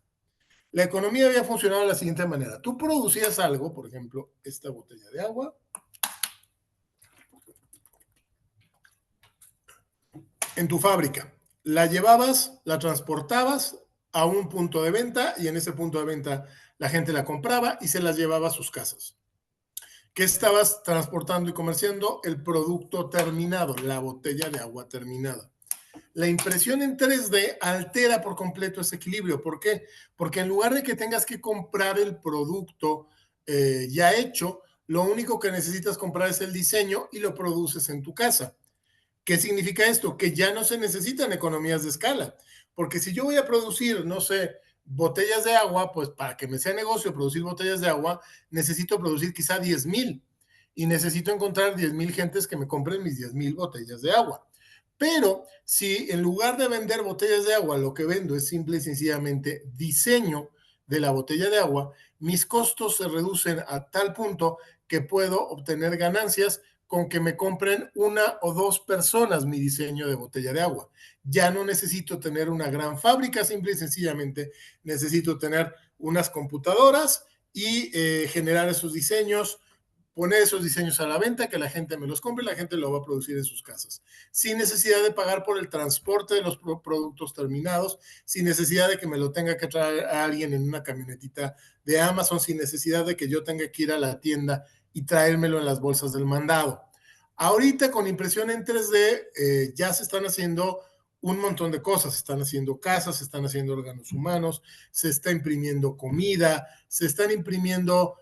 la economía había funcionado de la siguiente manera. Tú producías algo, por ejemplo, esta botella de agua, en tu fábrica. La llevabas, la transportabas a un punto de venta y en ese punto de venta la gente la compraba y se las llevaba a sus casas. ¿Qué estabas transportando y comerciando? El producto terminado, la botella de agua terminada. La impresión en 3D altera por completo ese equilibrio. ¿Por qué? Porque en lugar de que tengas que comprar el producto ya hecho, lo único que necesitas comprar es el diseño y lo produces en tu casa. ¿Qué significa esto? Que ya no se necesitan economías de escala. Porque si yo voy a producir, no sé, botellas de agua, pues para que me sea negocio producir botellas de agua, necesito producir quizá 10,000 y necesito encontrar 10,000 gentes que me compren mis 10,000 botellas de agua. Pero si en lugar de vender botellas de agua, lo que vendo es simple y sencillamente diseño de la botella de agua, mis costos se reducen a tal punto que puedo obtener ganancias con que me compren una o dos personas mi diseño de botella de agua. Ya no necesito tener una gran fábrica, simple y sencillamente necesito tener unas computadoras y generar esos diseños, poner esos diseños a la venta, que la gente me los compre y la gente lo va a producir en sus casas, sin necesidad de pagar por el transporte de los productos terminados, sin necesidad de que me lo tenga que traer a alguien en una camionetita de Amazon, sin necesidad de que yo tenga que ir a la tienda y traérmelo en las bolsas del mandado. Ahorita con impresión en 3D ya se están haciendo un montón de cosas, se están haciendo casas, se están haciendo órganos humanos, se está imprimiendo comida, se están imprimiendo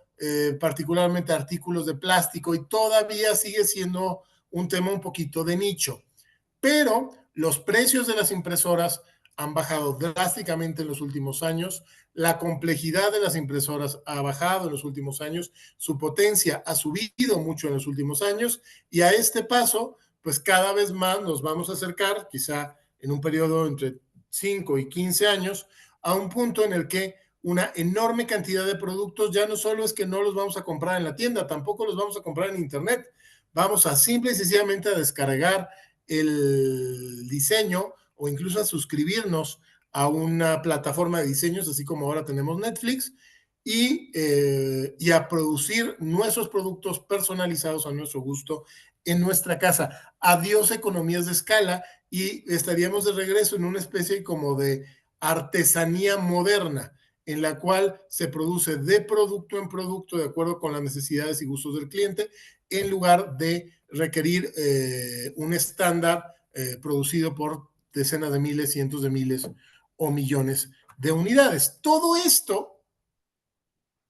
particularmente artículos de plástico y todavía sigue siendo un tema un poquito de nicho. Pero los precios de las impresoras han bajado drásticamente en los últimos años, la complejidad de las impresoras ha bajado en los últimos años, su potencia ha subido mucho en los últimos años y a este paso, pues cada vez más nos vamos a acercar, quizá en un periodo entre 5 y 15 años, a un punto en el que una enorme cantidad de productos ya no solo es que no los vamos a comprar en la tienda, tampoco los vamos a comprar en internet. Vamos a simple y sencillamente a descargar el diseño o incluso a suscribirnos a una plataforma de diseños, así como ahora tenemos Netflix, y a producir nuestros productos personalizados a nuestro gusto en nuestra casa. Adiós economías de escala y estaríamos de regreso en una especie como de artesanía moderna en la cual se produce de producto en producto de acuerdo con las necesidades y gustos del cliente, en lugar de requerir un estándar producido por decenas de miles, cientos de miles o millones de unidades. Todo esto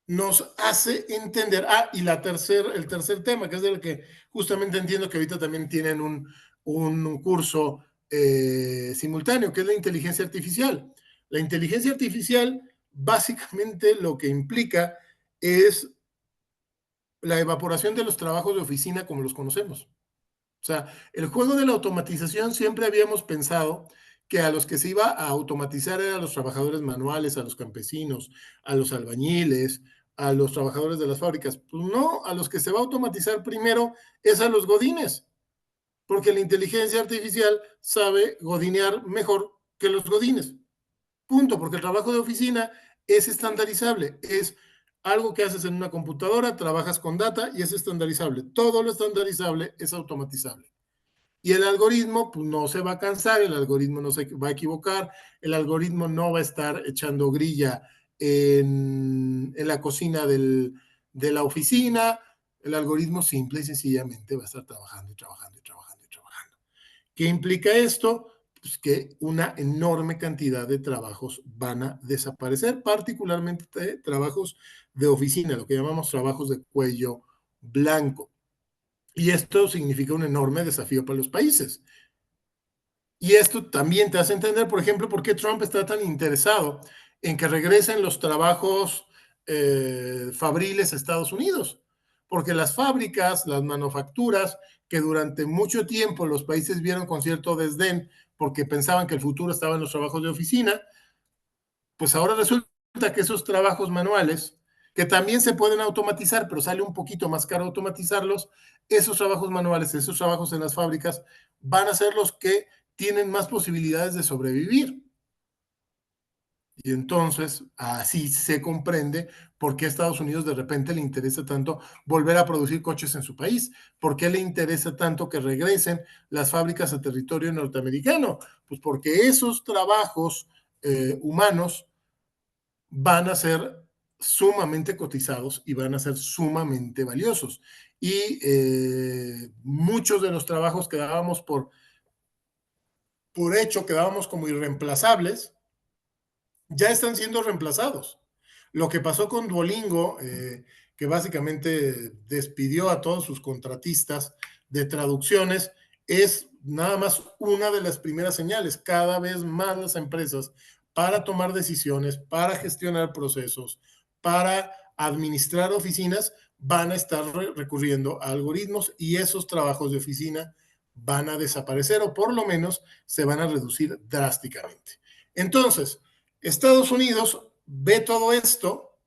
nos hace entender, y el tercer tema, que es del que justamente entiendo que ahorita también tienen un curso simultáneo, que es la inteligencia artificial. La inteligencia artificial básicamente lo que implica es la evaporación de los trabajos de oficina como los conocemos. O sea, el juego de la automatización siempre habíamos pensado que a los que se iba a automatizar eran a los trabajadores manuales, a los campesinos, a los albañiles, a los trabajadores de las fábricas. Pues no, a los que se va a automatizar primero es a los godines, porque la inteligencia artificial sabe godinear mejor que los godines. Punto, porque el trabajo de oficina es estandarizable, es algo que haces en una computadora, trabajas con data y es estandarizable. Todo lo estandarizable es automatizable. Y el algoritmo pues, no se va a cansar, el algoritmo no se va a equivocar, el algoritmo no va a estar echando grilla en la cocina de la oficina, el algoritmo simple y sencillamente va a estar trabajando y trabajando y trabajando y trabajando. ¿Qué implica esto? Pues que una enorme cantidad de trabajos van a desaparecer, particularmente trabajos de oficina, lo que llamamos trabajos de cuello blanco. Y esto significa un enorme desafío para los países. Y esto también te hace entender, por ejemplo, por qué Trump está tan interesado en que regresen los trabajos fabriles a Estados Unidos. Porque las fábricas, las manufacturas, que durante mucho tiempo los países vieron con cierto desdén porque pensaban que el futuro estaba en los trabajos de oficina, pues ahora resulta que esos trabajos manuales, que también se pueden automatizar, pero sale un poquito más caro automatizarlos, esos trabajos manuales, esos trabajos en las fábricas, van a ser los que tienen más posibilidades de sobrevivir. Y entonces, así se comprende por qué a Estados Unidos de repente le interesa tanto volver a producir coches en su país. ¿Por qué le interesa tanto que regresen las fábricas a territorio norteamericano? Pues porque esos trabajos humanos van a ser sumamente cotizados y van a ser sumamente valiosos. Y muchos de los trabajos que dábamos por por hecho que dábamos como irreemplazables, ya están siendo reemplazados. Lo que pasó con Duolingo, que básicamente despidió a todos sus contratistas de traducciones, es nada más una de las primeras señales. Cada vez más las empresas, para tomar decisiones, para gestionar procesos, para administrar oficinas, van a estar recurriendo a algoritmos, y esos trabajos de oficina van a desaparecer, o por lo menos se van a reducir drásticamente. Entonces, Estados Unidos ve todo esto,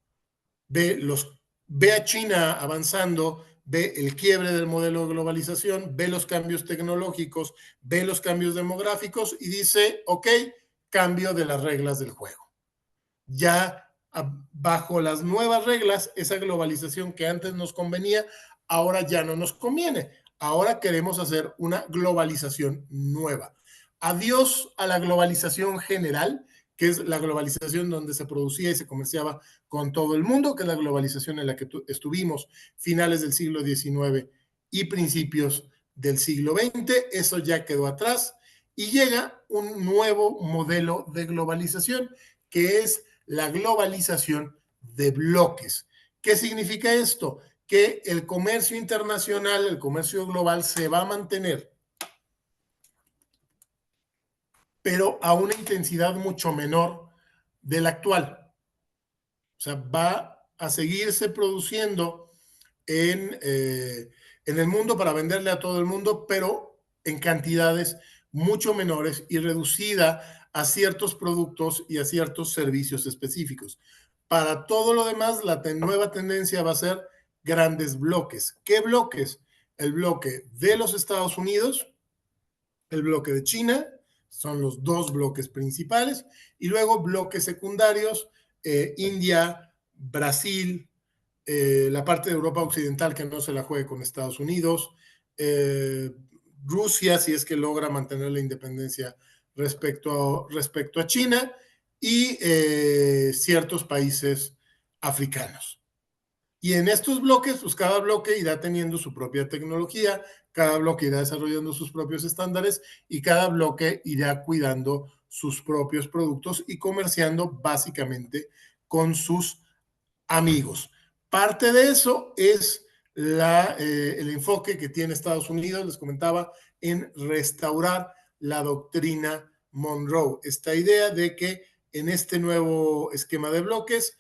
ve a China avanzando, ve el quiebre del modelo de globalización, ve los cambios tecnológicos, ve los cambios demográficos y dice, ok, cambio de las reglas del juego. Ya bajo las nuevas reglas, esa globalización que antes nos convenía, ahora ya no nos conviene. Ahora queremos hacer una globalización nueva. Adiós a la globalización general, que es la globalización donde se producía y se comerciaba con todo el mundo, que es la globalización en la que estuvimos finales del siglo XIX y principios del siglo XX. Eso ya quedó atrás y llega un nuevo modelo de globalización, que es la globalización de bloques. ¿Qué significa esto? Que el comercio internacional, el comercio global se va a mantener, pero a una intensidad mucho menor de la actual. O sea, va a seguirse produciendo en el mundo para venderle a todo el mundo, pero en cantidades mucho menores y reducida a ciertos productos y a ciertos servicios específicos. Para todo lo demás, la nueva tendencia va a ser grandes bloques. ¿Qué bloques? El bloque de los Estados Unidos, el bloque de China, son los dos bloques principales, y luego bloques secundarios, India, Brasil, la parte de Europa Occidental que no se la juegue con Estados Unidos, Rusia, si es que logra mantener la independencia respecto a China, y ciertos países africanos. Y en estos bloques, pues cada bloque irá teniendo su propia tecnología, cada bloque irá desarrollando sus propios estándares y cada bloque irá cuidando sus propios productos y comerciando básicamente con sus amigos. Parte de eso es el enfoque que tiene Estados Unidos, les comentaba, en restaurar la doctrina Monroe. Esta idea de que en este nuevo esquema de bloques,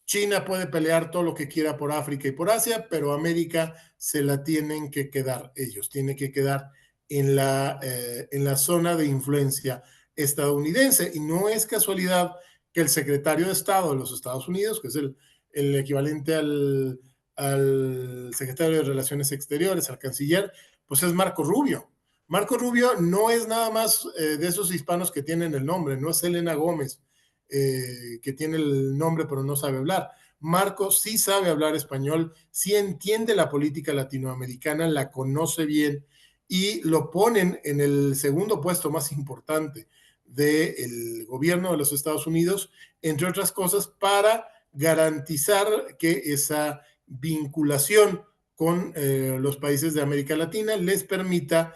China puede pelear todo lo que quiera por África y por Asia, pero América se la tienen que quedar ellos, tiene que quedar en la zona de influencia estadounidense. Y no es casualidad que el secretario de Estado de los Estados Unidos, que es el equivalente al secretario de Relaciones Exteriores, al canciller, pues es Marco Rubio. Marco Rubio no es nada más de esos hispanos que tienen el nombre, no es Elena Gómez, que tiene el nombre pero no sabe hablar. Marco sí sabe hablar español, sí entiende la política latinoamericana, la conoce bien y lo ponen en el segundo puesto más importante del gobierno de los Estados Unidos, entre otras cosas, para garantizar que esa vinculación con los países de América Latina les permita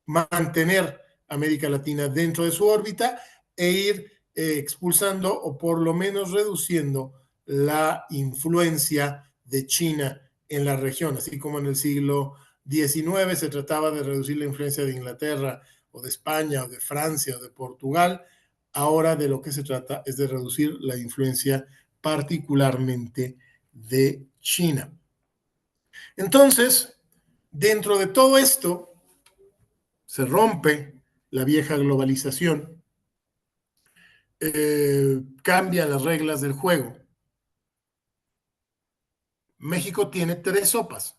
mantener América Latina dentro de su órbita e ir expulsando o por lo menos reduciendo la influencia de China en la región, así como en el siglo XIX se trataba de reducir la influencia de Inglaterra o de España o de Francia o de Portugal. Ahora de lo que se trata es de reducir la influencia particularmente de China. Entonces, dentro de todo esto, se rompe la vieja globalización, cambian las reglas del juego. México tiene tres sopas.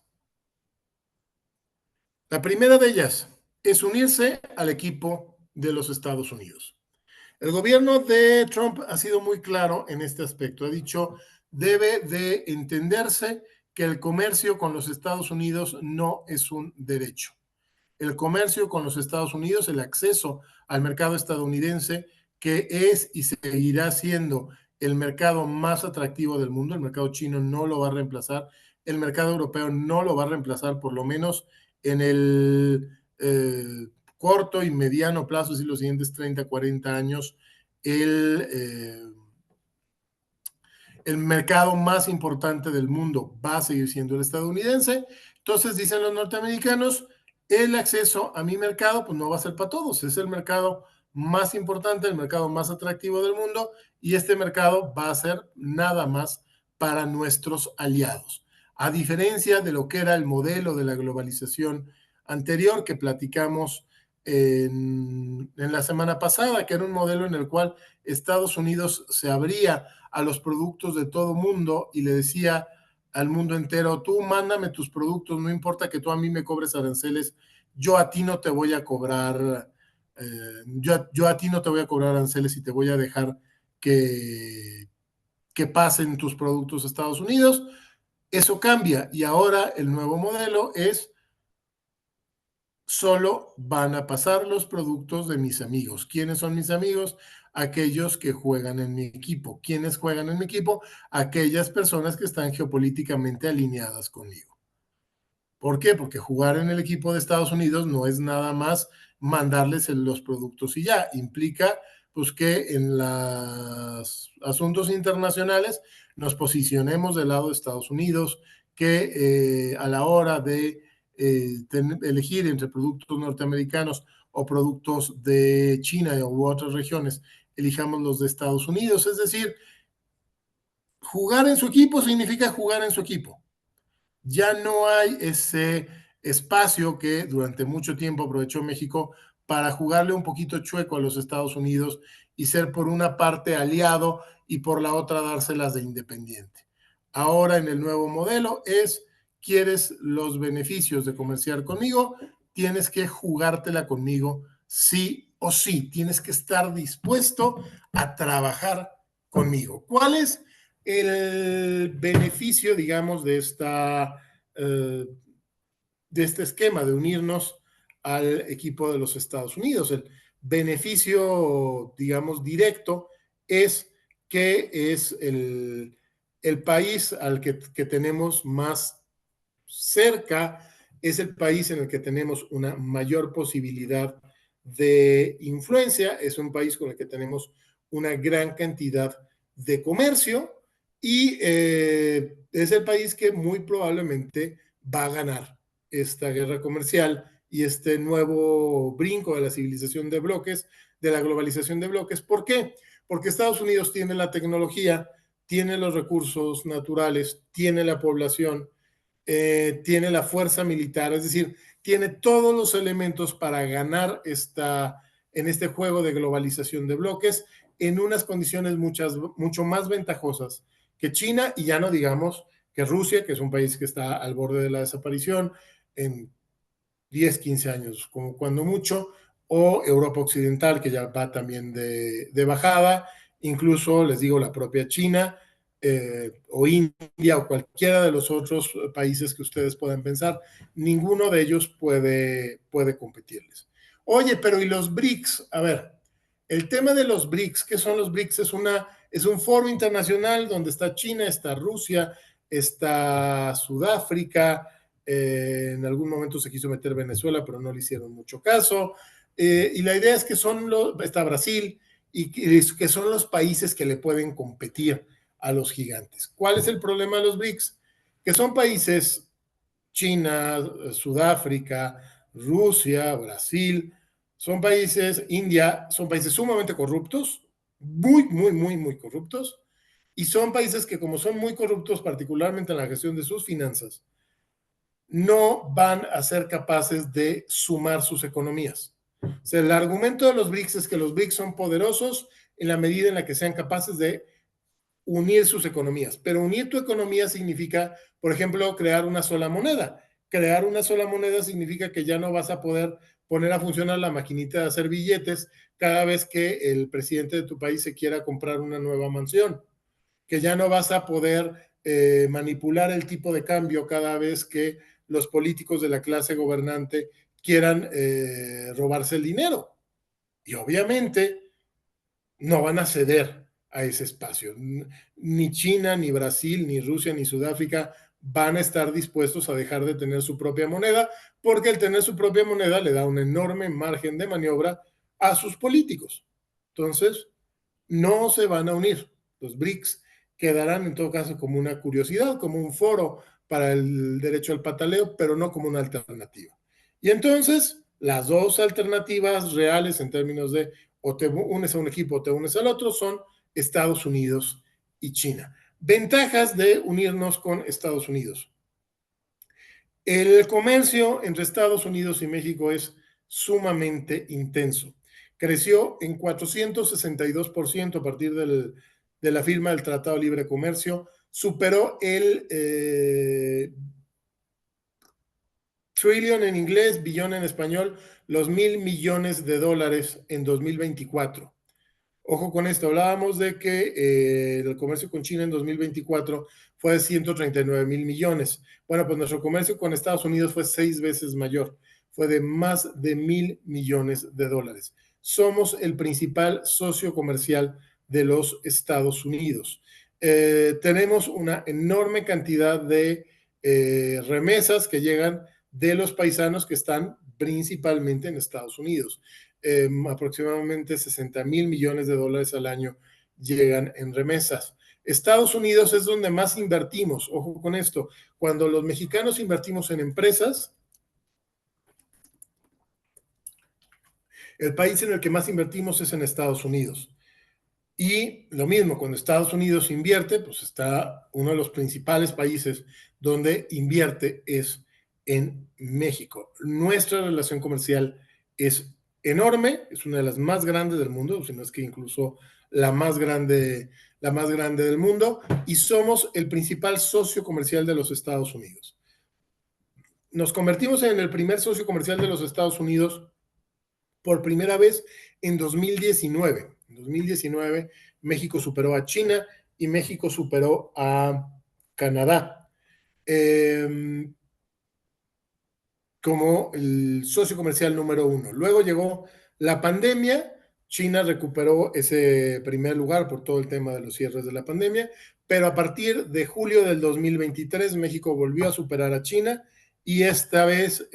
La primera de ellas es unirse al equipo de los Estados Unidos. El gobierno de Trump ha sido muy claro en este aspecto. Ha dicho, debe de entenderse que el comercio con los Estados Unidos no es un derecho. El comercio con los Estados Unidos, el acceso al mercado estadounidense, que es y seguirá siendo el mercado más atractivo del mundo. El mercado chino no lo va a reemplazar, el mercado europeo no lo va a reemplazar, por lo menos en el corto y mediano plazo, es decir, los siguientes 30, 40 años, el mercado más importante del mundo va a seguir siendo el estadounidense. Entonces, dicen los norteamericanos, el acceso a mi mercado pues no va a ser para todos, es el mercado más importante, el mercado más atractivo del mundo, y este mercado va a ser nada más para nuestros aliados. A diferencia de lo que era el modelo de la globalización anterior que platicamos en la semana pasada, que era un modelo en el cual Estados Unidos se abría a los productos de todo mundo y le decía al mundo entero, tú mándame tus productos, no importa que tú a mí me cobres aranceles, yo a ti no te voy a cobrar, yo a ti no te voy a cobrar aranceles y te voy a dejar que pasen tus productos a Estados Unidos. Eso cambia y ahora el nuevo modelo es solo van a pasar los productos de mis amigos. ¿Quiénes son mis amigos? Aquellos que juegan en mi equipo. ¿Quiénes juegan en mi equipo? Aquellas personas que están geopolíticamente alineadas conmigo. ¿Por qué? Porque jugar en el equipo de Estados Unidos no es nada más mandarles los productos y ya. Implica pues que en los asuntos internacionales nos posicionemos del lado de Estados Unidos, que a la hora de elegir entre productos norteamericanos o productos de China u otras regiones, elijamos los de Estados Unidos. Es decir, jugar en su equipo significa jugar en su equipo. Ya no hay ese espacio que durante mucho tiempo aprovechó México para jugarle un poquito chueco a los Estados Unidos y ser por una parte aliado y por la otra dárselas de independiente. Ahora en el nuevo modelo es, quieres los beneficios de comerciar conmigo, tienes que jugártela conmigo sí o sí, tienes que estar dispuesto a trabajar conmigo. ¿Cuál es el beneficio, digamos, de este esquema de unirnos al equipo de los Estados Unidos? El beneficio, digamos, directo es que es el país al que tenemos más cerca, es el país en el que tenemos una mayor posibilidad de influencia, es un país con el que tenemos una gran cantidad de comercio y es el país que muy probablemente va a ganar esta guerra comercial y este nuevo brinco de la civilización de bloques, de la globalización de bloques. ¿Por qué? Porque Estados Unidos tiene la tecnología, tiene los recursos naturales, tiene la población, tiene la fuerza militar, es decir, tiene todos los elementos para ganar en este juego de globalización de bloques en unas condiciones mucho más ventajosas que China y ya no digamos que Rusia, que es un país que está al borde de la desaparición en 10, 15 años, como cuando mucho, o Europa Occidental, que ya va también de bajada, incluso les digo la propia China, o India o cualquiera de los otros países que ustedes puedan pensar, ninguno de ellos puede competirles. Oye, pero ¿y los BRICS? A ver, el tema de los BRICS, ¿qué son los BRICS? Es un foro internacional donde está China, está Rusia, está Sudáfrica, en algún momento se quiso meter Venezuela, pero no le hicieron mucho caso. Y la idea es que está Brasil, y que son los países que le pueden competir a los gigantes. ¿Cuál es el problema de los BRICS? Que son países, China, Sudáfrica, Rusia, Brasil, son países, India, son países sumamente corruptos, muy, muy, muy, muy corruptos, y son países que como son muy corruptos, particularmente en la gestión de sus finanzas, no van a ser capaces de sumar sus economías. O sea, el argumento de los BRICS es que los BRICS son poderosos en la medida en la que sean capaces de unir sus economías. Pero unir tu economía significa, por ejemplo, crear una sola moneda. Crear una sola moneda significa que ya no vas a poder poner a funcionar la maquinita de hacer billetes cada vez que el presidente de tu país se quiera comprar una nueva mansión, que ya no vas a poder manipular el tipo de cambio cada vez que los políticos de la clase gobernante quieran robarse el dinero. Y obviamente no van a ceder a ese espacio. Ni China, ni Brasil, ni Rusia, ni Sudáfrica van a estar dispuestos a dejar de tener su propia moneda, porque el tener su propia moneda le da un enorme margen de maniobra a sus políticos. Entonces, no se van a unir. Los BRICS quedarán en todo caso como una curiosidad, como un foro para el derecho al pataleo, pero no como una alternativa. Y entonces, las dos alternativas reales en términos de o te unes a un equipo o te unes al otro son Estados Unidos y China. Ventajas de unirnos con Estados Unidos. El comercio entre Estados Unidos y México es sumamente intenso. Creció en 462% a partir de la firma del Tratado de Libre Comercio, superó el trillion en inglés, billón en español, los $1,000 millones en 2024. Ojo con esto, hablábamos de que el comercio con China en 2024 fue de 139 mil millones. Bueno, pues nuestro comercio con Estados Unidos fue 6 veces mayor, fue de más de $1,000 millones. Somos el principal socio comercial de los Estados Unidos. Tenemos una enorme cantidad de remesas que llegan de los paisanos que están principalmente en Estados Unidos. Aproximadamente $60,000 millones al año llegan en remesas. Estados Unidos es donde más invertimos. Ojo con esto. Cuando los mexicanos invertimos en empresas, el país en el que más invertimos es en Estados Unidos. Y lo mismo, cuando Estados Unidos invierte, pues está uno de los principales países donde invierte es en México. Nuestra relación comercial es enorme, es una de las más grandes del mundo, si no es que incluso la más grande del mundo, y somos el principal socio comercial de los Estados Unidos. Nos convertimos en el primer socio comercial de los Estados Unidos por primera vez en 2019. En 2019, México superó a China y México superó a Canadá como el socio comercial número uno. Luego llegó la pandemia, China recuperó ese primer lugar por todo el tema de los cierres de la pandemia, pero a partir de julio del 2023, México volvió a superar a China y esta vez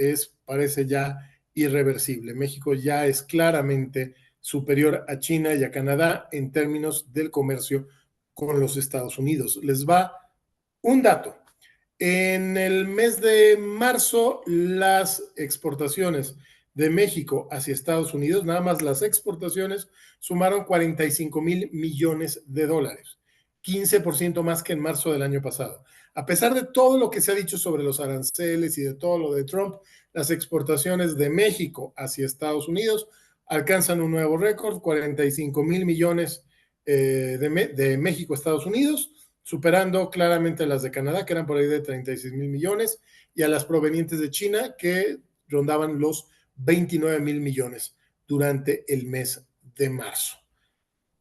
parece ya irreversible. México ya es claramente superior a China y a Canadá en términos del comercio con los Estados Unidos. Les va un dato. En el mes de marzo, las exportaciones de México hacia Estados Unidos, nada más las exportaciones, sumaron $45,000 millones, 15% más que en marzo del año pasado. A pesar de todo lo que se ha dicho sobre los aranceles y de todo lo de Trump, las exportaciones de México hacia Estados Unidos alcanzan un nuevo récord, 45,000 millones de México a Estados Unidos, superando claramente a las de Canadá, que eran por ahí de 36,000 millones, y a las provenientes de China, que rondaban los 29,000 millones durante el mes de marzo.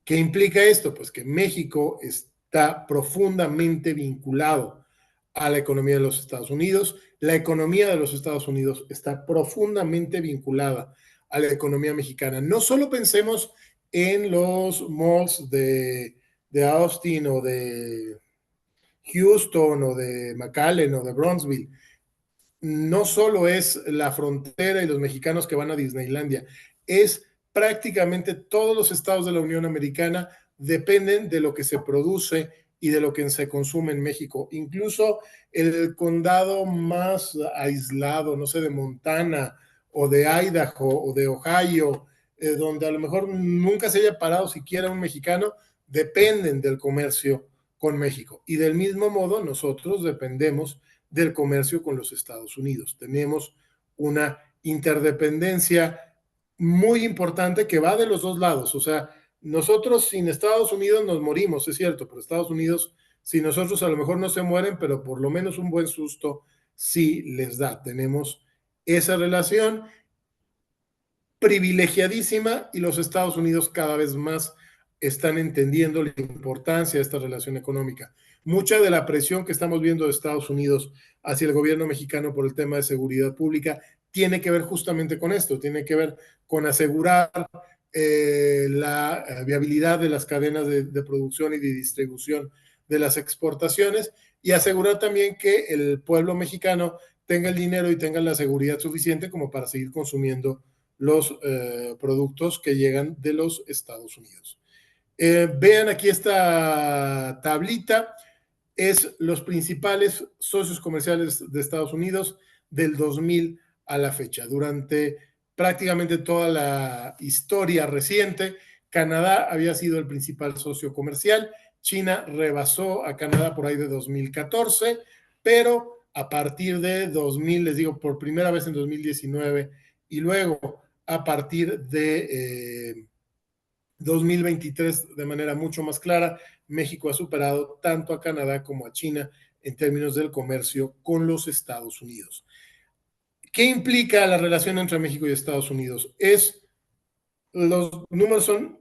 ¿Qué implica esto? Pues que México está profundamente vinculado a la economía de los Estados Unidos. La economía de los Estados Unidos está profundamente vinculada a la economía mexicana. No solo pensemos en los malls de Austin o de Houston o de McAllen o de Bronzeville. No solo es la frontera y los mexicanos que van a Disneylandia, es prácticamente todos los estados de la Unión Americana dependen de lo que se produce y de lo que se consume en México. Incluso el condado más aislado, no sé, de Montana o de Idaho o de Ohio, donde a lo mejor nunca se haya parado siquiera un mexicano, dependen del comercio con México. Y del mismo modo, nosotros dependemos del comercio con los Estados Unidos. Tenemos una interdependencia muy importante que va de los dos lados. O sea, nosotros sin Estados Unidos nos morimos, es cierto, pero Estados Unidos, sin nosotros a lo mejor no se mueren, pero por lo menos un buen susto sí les da. Tenemos esa relación privilegiadísima y los Estados Unidos cada vez más están entendiendo la importancia de esta relación económica. Mucha de la presión que estamos viendo de Estados Unidos hacia el gobierno mexicano por el tema de seguridad pública tiene que ver justamente con esto, tiene que ver con asegurar la viabilidad de las cadenas de producción y de distribución de las exportaciones y asegurar también que el pueblo mexicano tenga el dinero y tenga la seguridad suficiente como para seguir consumiendo los productos que llegan de los Estados Unidos. Vean aquí esta tablita, es los principales socios comerciales de Estados Unidos del 2000 a la fecha. Durante prácticamente toda la historia reciente, Canadá había sido el principal socio comercial, China rebasó a Canadá por ahí de 2014, pero a partir de 2000, les digo, por primera vez en 2019 y luego a partir de 2023 de manera mucho más clara, México ha superado tanto a Canadá como a China en términos del comercio con los Estados Unidos. ¿Qué implica la relación entre México y Estados Unidos? Los números son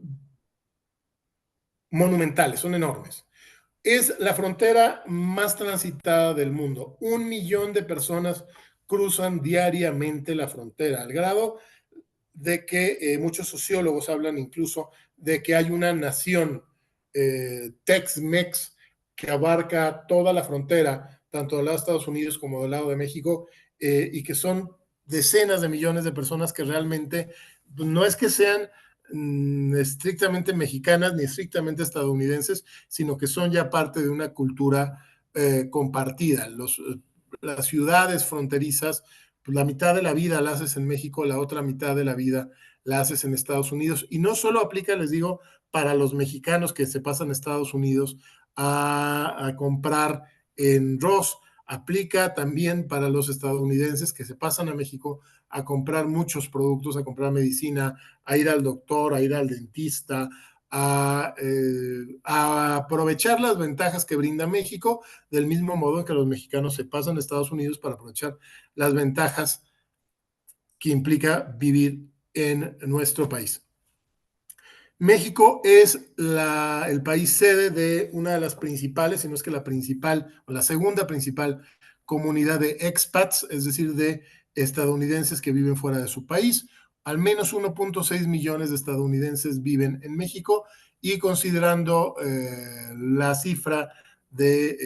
monumentales, son enormes. Es la frontera más transitada del mundo. 1 millón de personas cruzan diariamente la frontera, al grado de que muchos sociólogos hablan incluso de que hay una nación Tex-Mex que abarca toda la frontera, tanto del lado de Estados Unidos como del lado de México, y que son decenas de millones de personas que realmente no es que sean estrictamente mexicanas ni estrictamente estadounidenses, sino que son ya parte de una cultura compartida. Las ciudades fronterizas, pues la mitad de la vida la haces en México, la otra mitad de la vida la haces en Estados Unidos. Y no solo aplica, les digo, para los mexicanos que se pasan a Estados Unidos a comprar en Ross, aplica también para los estadounidenses que se pasan a México a comprar muchos productos, a comprar medicina, a ir al doctor, a ir al dentista, a aprovechar las ventajas que brinda México, del mismo modo en que los mexicanos se pasan a Estados Unidos para aprovechar las ventajas que implica vivir en nuestro país. México es el país sede de una de las principales, si no es que la principal, o la segunda principal comunidad de expats, es decir, de estadounidenses que viven fuera de su país. Al menos 1.6 millones de estadounidenses viven en México y considerando la cifra de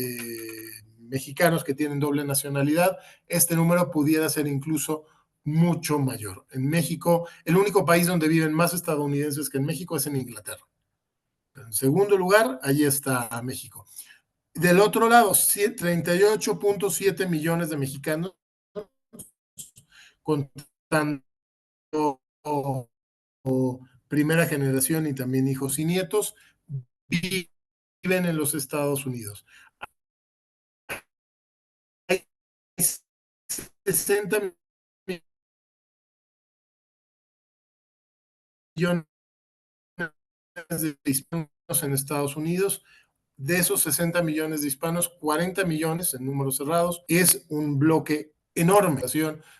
mexicanos que tienen doble nacionalidad, este número pudiera ser incluso mucho mayor. En México, el único país donde viven más estadounidenses que en México es en Inglaterra. En segundo lugar, ahí está México. Del otro lado, 38.7 millones de mexicanos, contando primera generación y también hijos y nietos, viven en los Estados Unidos. Hay 60 millones de hispanos en Estados Unidos. De esos 60 millones de hispanos, 40 millones en números cerrados, es un bloque enorme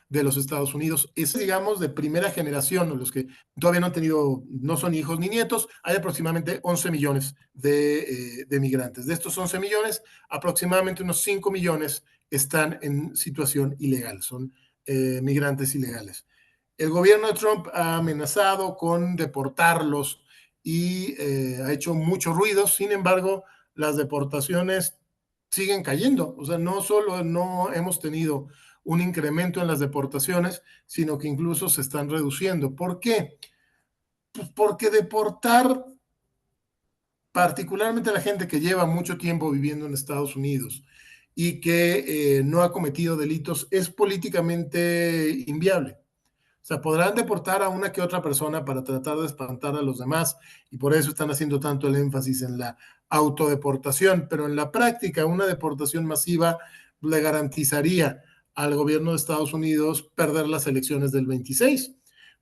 de los Estados Unidos. Es, digamos, de primera generación, los que todavía no han tenido, no son hijos ni nietos, hay aproximadamente 11 millones de migrantes. De estos 11 millones, aproximadamente unos 5 millones están en situación ilegal, son migrantes ilegales. El gobierno de Trump ha amenazado con deportarlos y ha hecho mucho ruido. Sin embargo, las deportaciones siguen cayendo. O sea, no solo no hemos tenido un incremento en las deportaciones, sino que incluso se están reduciendo. ¿Por qué? Pues porque deportar particularmente a la gente que lleva mucho tiempo viviendo en Estados Unidos y que no ha cometido delitos es políticamente inviable. O sea, podrán deportar a una que otra persona para tratar de espantar a los demás y por eso están haciendo tanto el énfasis en la autodeportación, pero en la práctica una deportación masiva le garantizaría al gobierno de Estados Unidos perder las elecciones del 26.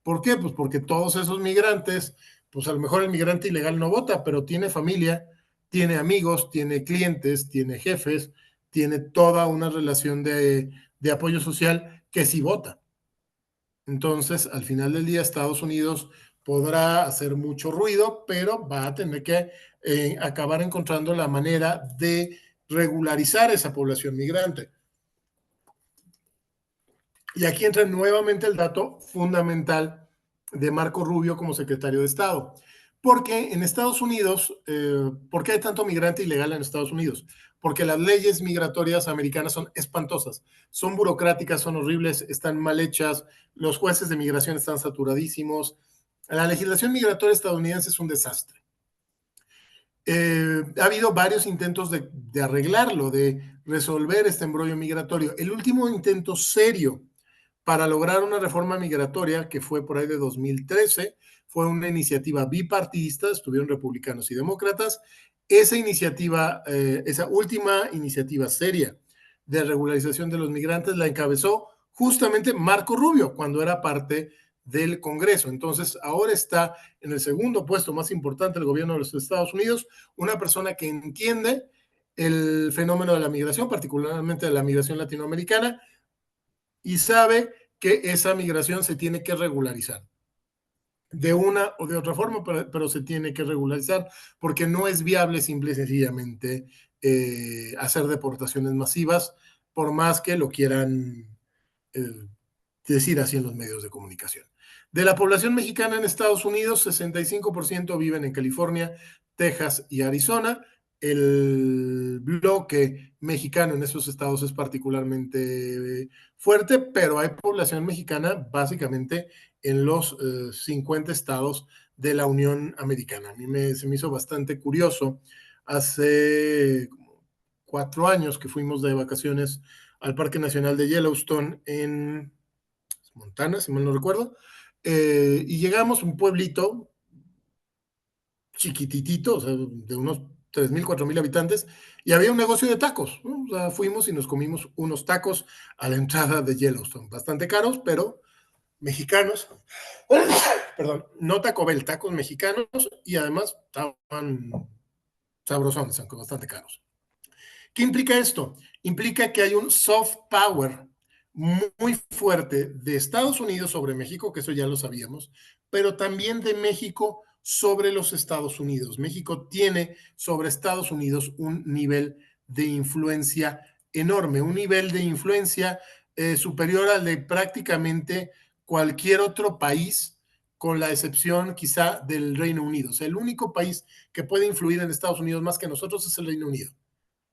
¿Por qué? Pues porque todos esos migrantes, pues a lo mejor el migrante ilegal no vota, pero tiene familia, tiene amigos, tiene clientes, tiene jefes, tiene toda una relación de apoyo social que sí vota. Entonces, al final del día, Estados Unidos podrá hacer mucho ruido, pero va a tener que acabar encontrando la manera de regularizar esa población migrante. Y aquí entra nuevamente el dato fundamental de Marco Rubio como secretario de Estado. Porque en Estados Unidos, ¿por qué hay tanto migrante ilegal en Estados Unidos? Porque las leyes migratorias americanas son espantosas, son burocráticas, son horribles, están mal hechas, los jueces de migración están saturadísimos, la legislación migratoria estadounidense es un desastre. Ha habido varios intentos de arreglarlo, de resolver este embrollo migratorio. El último intento serio para lograr una reforma migratoria, que fue por ahí de 2013, fue una iniciativa bipartidista, estuvieron republicanos y demócratas. Esa iniciativa, esa última iniciativa seria de regularización de los migrantes la encabezó justamente Marco Rubio cuando era parte del Congreso. Entonces, ahora está en el segundo puesto más importante del gobierno de los Estados Unidos, una persona que entiende el fenómeno de la migración, particularmente de la migración latinoamericana, y sabe que esa migración se tiene que regularizar de una o de otra forma, pero se tiene que regularizar porque no es viable simple y sencillamente hacer deportaciones masivas, por más que lo quieran eh, decir así en los medios de comunicación. De la población mexicana en Estados Unidos, 65% viven en California, Texas y Arizona. El bloque mexicano en esos estados es particularmente fuerte, pero hay población mexicana básicamente en los 50 estados de la Unión Americana. A mí se me hizo bastante curioso. Hace 4 años que fuimos de vacaciones al Parque Nacional de Yellowstone en Montana, si mal no recuerdo, y llegamos a un pueblito chiquititito, o sea, de unos 3,000, 4,000 habitantes, y había un negocio de tacos, ¿no? O sea, fuimos y nos comimos unos tacos a la entrada de Yellowstone, bastante caros, pero mexicanos, perdón, no Taco Bell, tacos mexicanos, y además estaban sabrosones, aunque bastante caros. ¿Qué implica esto? Implica que hay un soft power muy fuerte de Estados Unidos sobre México, que eso ya lo sabíamos, pero también de México sobre los Estados Unidos. México tiene sobre Estados Unidos un nivel de influencia enorme, un nivel de influencia superior al de prácticamente cualquier otro país, con la excepción quizá del Reino Unido. O sea, el único país que puede influir en Estados Unidos más que nosotros es el Reino Unido.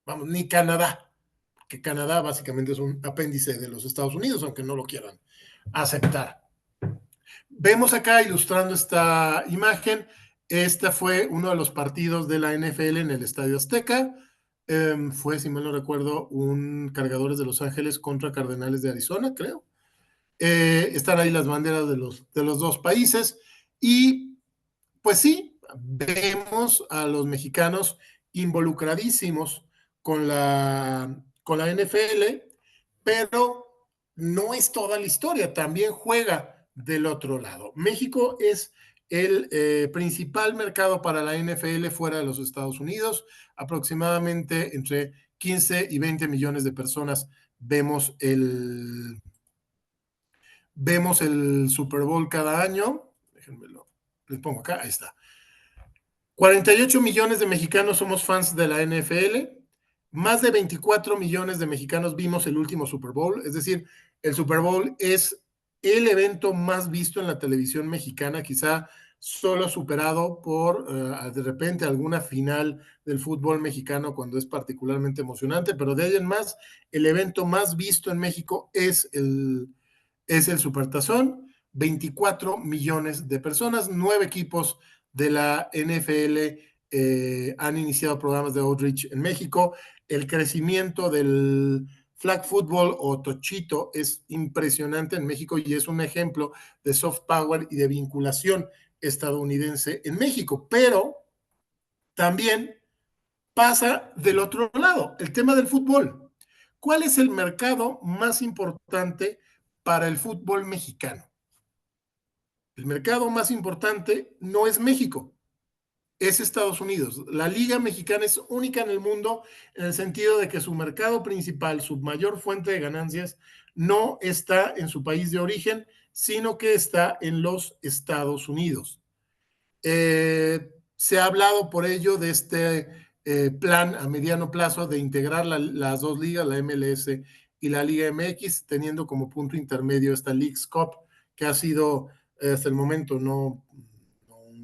Vamos, ni Canadá, que Canadá básicamente es un apéndice de los Estados Unidos, aunque no lo quieran aceptar. Vemos acá ilustrando esta imagen, este fue uno de los partidos de la NFL en el Estadio Azteca, fue, si mal no recuerdo, un Cargadores de Los Ángeles contra Cardenales de Arizona, creo. Están ahí las banderas de los dos países y pues sí, vemos a los mexicanos involucradísimos con la NFL, pero no es toda la historia, también juega del otro lado. México es el principal mercado para la NFL fuera de los Estados Unidos, aproximadamente entre 15 y 20 millones de personas vemos el Super Bowl cada año. Déjenmelo, les pongo acá, ahí está. 48 millones de mexicanos somos fans de la NFL. Más de 24 millones de mexicanos vimos el último Super Bowl. Es decir, el Super Bowl es el evento más visto en la televisión mexicana, quizá solo superado por de repente alguna final del fútbol mexicano cuando es particularmente emocionante, pero de ahí en más, el evento más visto en México es el Supertazón. 24 millones de personas, 9 equipos de la NFL han iniciado programas de outreach en México. El crecimiento del flag football o tochito es impresionante en México y es un ejemplo de soft power y de vinculación estadounidense en México, pero también pasa del otro lado, el tema del fútbol. ¿Cuál es el mercado más importante para el fútbol mexicano? El mercado más importante no es México, es Estados Unidos. La Liga Mexicana es única en el mundo en el sentido de que su mercado principal, su mayor fuente de ganancias, no está en su país de origen, sino que está en los Estados Unidos. Se ha hablado por ello de este plan a mediano plazo de integrar las dos ligas, la MLS y la Liga MX, teniendo como punto intermedio esta Leagues Cup, que ha sido hasta el momento no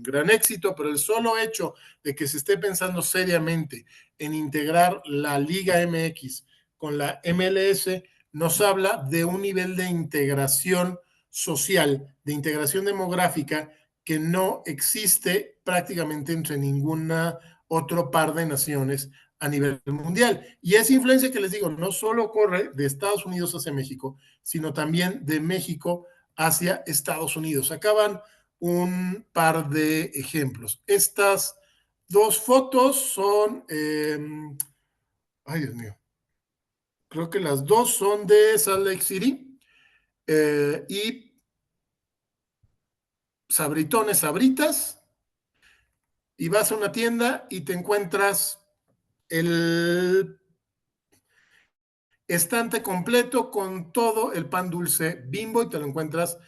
un gran éxito, pero el solo hecho de que se esté pensando seriamente en integrar la Liga MX con la MLS nos habla de un nivel de integración social, de integración demográfica que no existe prácticamente entre ninguna otro par de naciones a nivel mundial. Y esa influencia que les digo, no solo corre de Estados Unidos hacia México, sino también de México hacia Estados Unidos. Acaban un par de ejemplos. Estas dos fotos son, ay Dios mío, creo que las dos son de Salt Lake City y sabritones, sabritas, y vas a una tienda y te encuentras el estante completo con todo el pan dulce Bimbo y te lo encuentras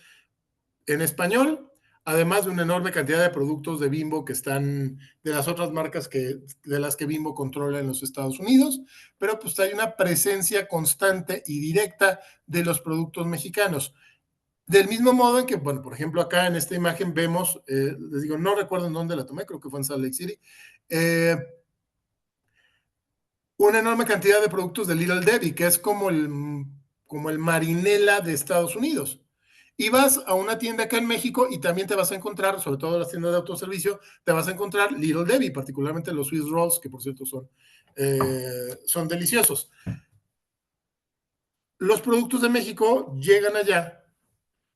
en español, además de una enorme cantidad de productos de Bimbo que están de las otras marcas de las que Bimbo controla en los Estados Unidos, pero pues hay una presencia constante y directa de los productos mexicanos. Del mismo modo en que, bueno, por ejemplo, acá en esta imagen vemos, les digo, no recuerdo en dónde la tomé, creo que fue en Salt Lake City, una enorme cantidad de productos de Little Debbie, que es como el Marinela de Estados Unidos. Y vas a una tienda acá en México y también te vas a encontrar, sobre todo las tiendas de autoservicio, te vas a encontrar Little Debbie, particularmente los Swiss Rolls, que por cierto son deliciosos. Los productos de México llegan allá,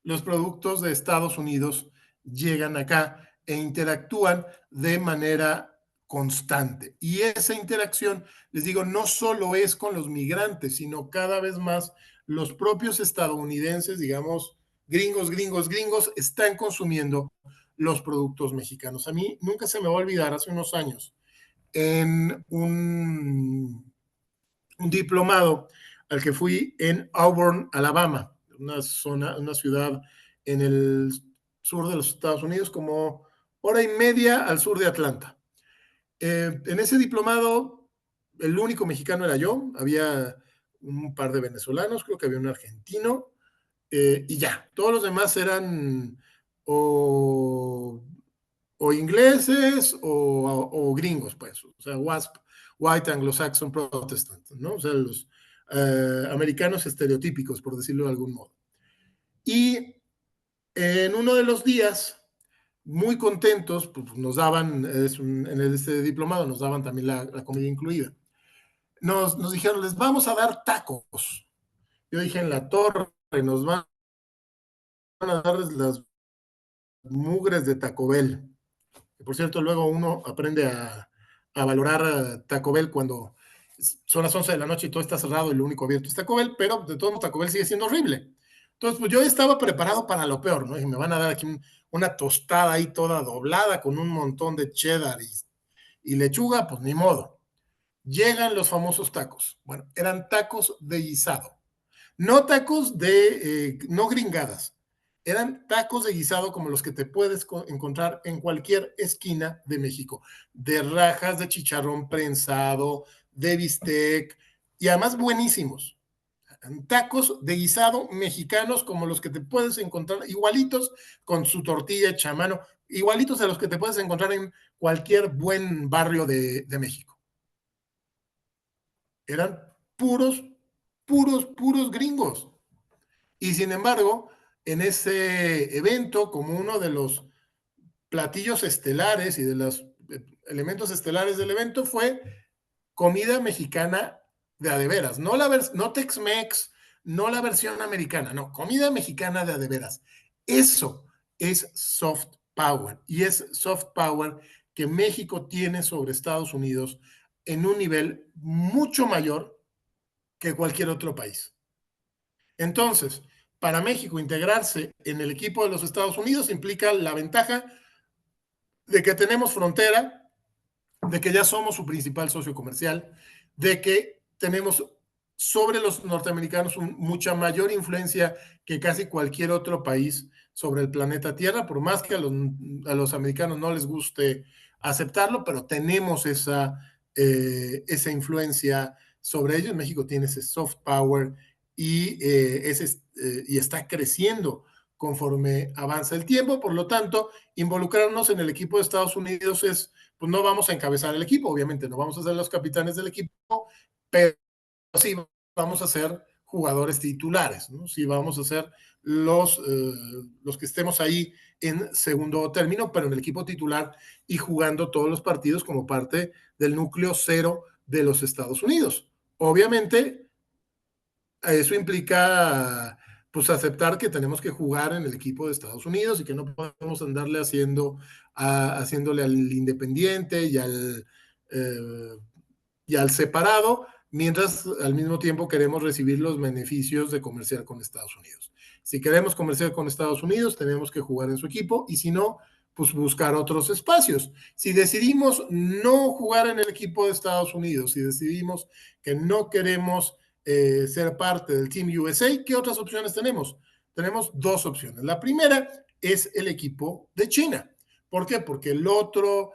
los productos de Estados Unidos llegan acá e interactúan de manera constante. Y esa interacción, les digo, no solo es con los migrantes, sino cada vez más los propios estadounidenses, digamos, gringos, están consumiendo los productos mexicanos. A mí nunca se me va a olvidar, hace unos años, en un diplomado al que fui en Auburn, Alabama, una ciudad en el sur de los Estados Unidos, como hora y media al sur de Atlanta. En ese diplomado, el único mexicano era yo, había un par de venezolanos, creo que había un argentino, y ya, todos los demás eran o ingleses o gringos, pues, o sea, WASP, White Anglo-Saxon Protestant, ¿no? O sea, los americanos estereotípicos, por decirlo de algún modo. Y en uno de los días, muy contentos, pues nos daban, en este diplomado nos daban también la comida incluida. Nos dijeron, les vamos a dar tacos. Yo dije, en la torre, nos van a dar las mugres de Taco Bell. Por cierto, luego uno aprende a valorar Taco Bell cuando son las 11 de la noche y todo está cerrado y lo único abierto es Taco Bell, pero de todos modos Taco Bell sigue siendo horrible. Entonces, pues yo estaba preparado para lo peor, ¿no? Y me van a dar aquí una tostada ahí toda doblada con un montón de cheddar y lechuga, pues ni modo. Llegan los famosos tacos. Bueno, eran tacos de guisado. No tacos no gringadas, eran tacos de guisado como los que te puedes encontrar en cualquier esquina de México, de rajas de chicharrón prensado, de bistec, y además buenísimos. Tacos de guisado mexicanos como los que te puedes encontrar, igualitos con su tortilla hecha a mano, igualitos a los que te puedes encontrar en cualquier buen barrio de México. Eran puros gringos. Y sin embargo, en ese evento, como uno de los platillos estelares y de los elementos estelares del evento fue comida mexicana de a de veras, no Tex-Mex, no la versión americana, no, comida mexicana de a de veras. Eso es soft power y es soft power que México tiene sobre Estados Unidos en un nivel mucho mayor que cualquier otro país. Entonces, para México integrarse en el equipo de los Estados Unidos implica la ventaja de que tenemos frontera, de que ya somos su principal socio comercial, de que tenemos sobre los norteamericanos mucha mayor influencia que casi cualquier otro país sobre el planeta Tierra, por más que a los americanos no les guste aceptarlo, pero tenemos esa influencia sobre ellos. México tiene ese soft power y está creciendo conforme avanza el tiempo. Por lo tanto, involucrarnos en el equipo de Estados Unidos es, pues no vamos a encabezar el equipo, obviamente no vamos a ser los capitanes del equipo, pero sí vamos a ser jugadores titulares, ¿no? Sí vamos a ser los que estemos ahí en segundo término, pero en el equipo titular y jugando todos los partidos como parte del núcleo cero de los Estados Unidos. Obviamente, eso implica pues aceptar que tenemos que jugar en el equipo de Estados Unidos y que no podemos andarle haciéndole al independiente eh, y al separado, mientras al mismo tiempo queremos recibir los beneficios de comerciar con Estados Unidos. Si queremos comerciar con Estados Unidos, tenemos que jugar en su equipo y si no, pues buscar otros espacios. Si decidimos no jugar en el equipo de Estados Unidos, si decidimos que no queremos ser parte del Team USA, ¿qué otras opciones tenemos? Tenemos dos opciones. La primera es el equipo de China. ¿Por qué? Porque el otro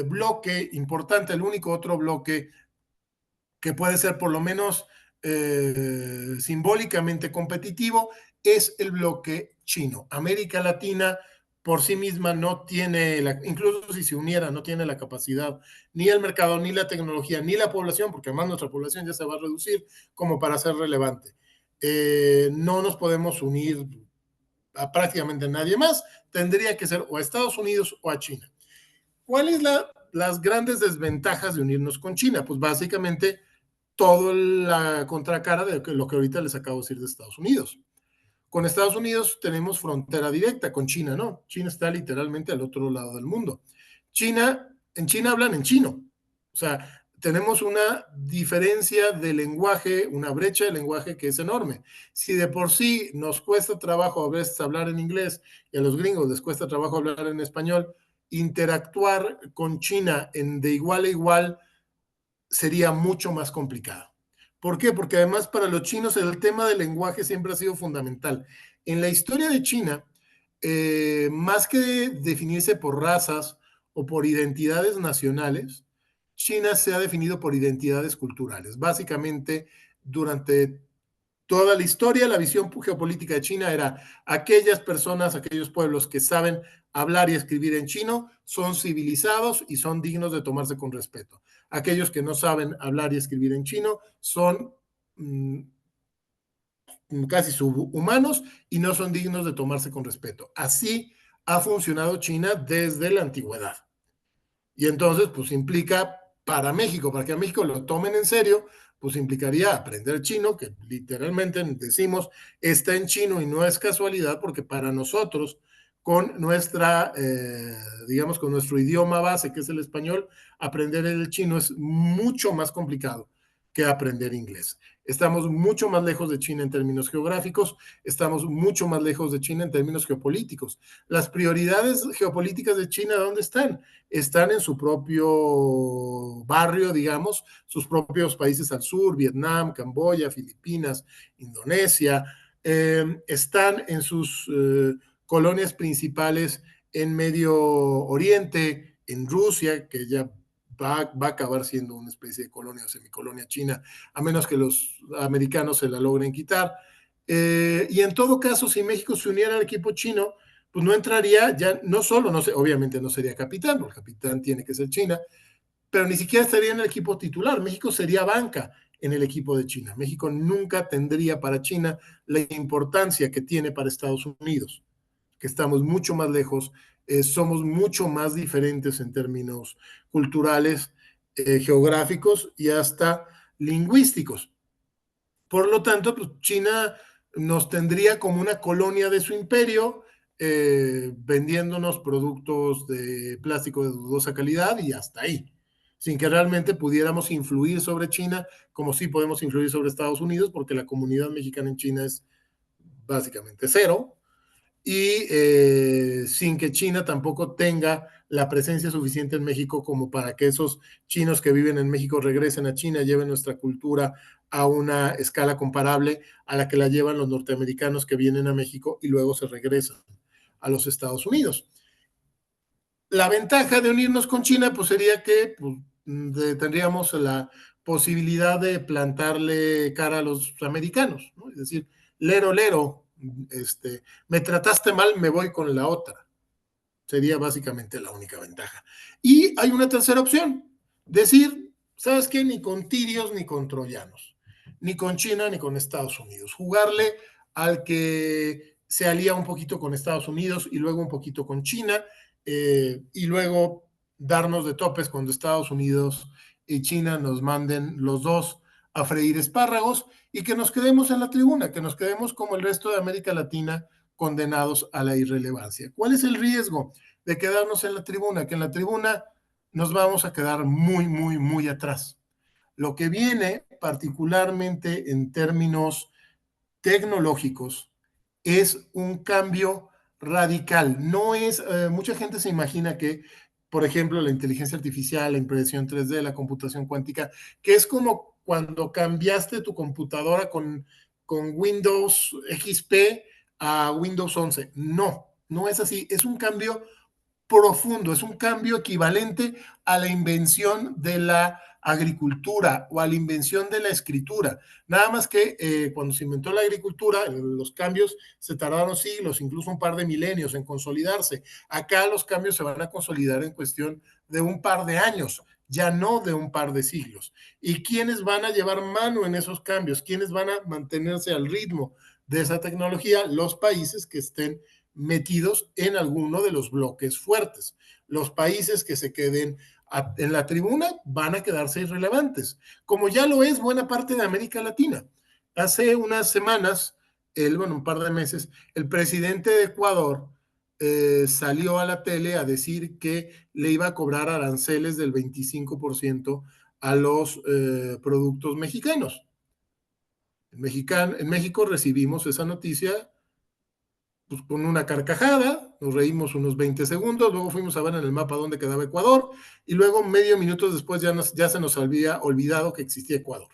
bloque importante, el único otro bloque que puede ser por lo menos simbólicamente competitivo, es el bloque chino. América Latina por sí misma no tiene, incluso si se uniera, no tiene la capacidad, ni el mercado, ni la tecnología, ni la población, porque además nuestra población ya se va a reducir como para ser relevante. No nos podemos unir a prácticamente nadie más, tendría que ser o a Estados Unidos o a China. ¿Cuáles las grandes desventajas de unirnos con China? Pues básicamente toda la contracara de lo que ahorita les acabo de decir de Estados Unidos. Con Estados Unidos tenemos frontera directa, con China no. China está literalmente al otro lado del mundo. En China hablan en chino. O sea, tenemos una diferencia de lenguaje, una brecha de lenguaje que es enorme. Si de por sí nos cuesta trabajo a veces hablar en inglés y a los gringos les cuesta trabajo hablar en español, interactuar con China de igual a igual sería mucho más complicado. ¿Por qué? Porque además para los chinos el tema del lenguaje siempre ha sido fundamental. En la historia de China, más que definirse por razas o por identidades nacionales, China se ha definido por identidades culturales. Básicamente, durante toda la historia, la visión geopolítica de China era aquellas personas, aquellos pueblos que saben hablar y escribir en chino son civilizados y son dignos de tomarse con respeto. Aquellos que no saben hablar y escribir en chino son casi subhumanos y no son dignos de tomarse con respeto. Así ha funcionado China desde la antigüedad. Y entonces, pues implica para México, para que a México lo tomen en serio, pues implicaría aprender chino, que literalmente decimos está en chino y no es casualidad, porque para nosotros, con nuestra, digamos, con nuestro idioma base, que es el español, aprender el chino es mucho más complicado que aprender inglés. Estamos mucho más lejos de China en términos geográficos, estamos mucho más lejos de China en términos geopolíticos. Las prioridades geopolíticas de China, ¿dónde están? Están en su propio barrio, digamos, sus propios países al sur, Vietnam, Camboya, Filipinas, Indonesia, están en sus colonias principales en Medio Oriente, en Rusia, que ya va a acabar siendo una especie de colonia o semicolonia china, a menos que los americanos se la logren quitar. Y en todo caso, si México se uniera al equipo chino, pues no entraría, ya no solo, no sé, obviamente no sería capitán, porque el capitán tiene que ser China, pero ni siquiera estaría en el equipo titular. México sería banca en el equipo de China. México nunca tendría para China la importancia que tiene para Estados Unidos, que estamos mucho más lejos, somos mucho más diferentes en términos culturales, geográficos y hasta lingüísticos. Por lo tanto, pues China nos tendría como una colonia de su imperio, vendiéndonos productos de plástico de dudosa calidad y hasta ahí, sin que realmente pudiéramos influir sobre China, como sí podemos influir sobre Estados Unidos, porque la comunidad mexicana en China es básicamente cero, y sin que China tampoco tenga la presencia suficiente en México como para que esos chinos que viven en México regresen a China, lleven nuestra cultura a una escala comparable a la que la llevan los norteamericanos que vienen a México y luego se regresan a los Estados Unidos. La ventaja de unirnos con China pues sería que pues, tendríamos la posibilidad de plantarle cara a los americanos, ¿no? Es decir, lero, lero, me trataste mal, me voy con la otra. Sería básicamente la única ventaja. Y hay una tercera opción, decir, ¿sabes qué? Ni con tirios ni con troyanos, ni con China ni con Estados Unidos. Jugarle al que se alía un poquito con Estados Unidos y luego un poquito con China, y luego darnos de topes cuando Estados Unidos y China nos manden los dos a freír espárragos y que nos quedemos en la tribuna, que nos quedemos como el resto de América Latina condenados a la irrelevancia. ¿Cuál es el riesgo de quedarnos en la tribuna? Que en la tribuna nos vamos a quedar muy, muy, muy atrás. Lo que viene, particularmente en términos tecnológicos, es un cambio radical. No es, mucha gente se imagina que, por ejemplo, la inteligencia artificial, la impresión 3D, la computación cuántica, que es como cuando cambiaste tu computadora con Windows XP a Windows 11. No, no es así. Es un cambio profundo, es un cambio equivalente a la invención de la agricultura o a la invención de la escritura. Nada más que cuando se inventó la agricultura, los cambios se tardaron siglos, incluso un par de milenios en consolidarse. Acá los cambios se van a consolidar en cuestión de un par de años, ya no de un par de siglos. ¿Y quiénes van a llevar mano en esos cambios? ¿Quiénes van a mantenerse al ritmo de esa tecnología? Los países que estén metidos en alguno de los bloques fuertes. Los países que se queden en la tribuna van a quedarse irrelevantes, como ya lo es buena parte de América Latina. Hace unas semanas, un par de meses, el presidente de Ecuador salió a la tele a decir que le iba a cobrar aranceles del 25% a los productos mexicanos. En México recibimos esa noticia pues, con una carcajada, nos reímos unos 20 segundos, luego fuimos a ver en el mapa dónde quedaba Ecuador, y luego medio minuto después ya se nos había olvidado que existía Ecuador.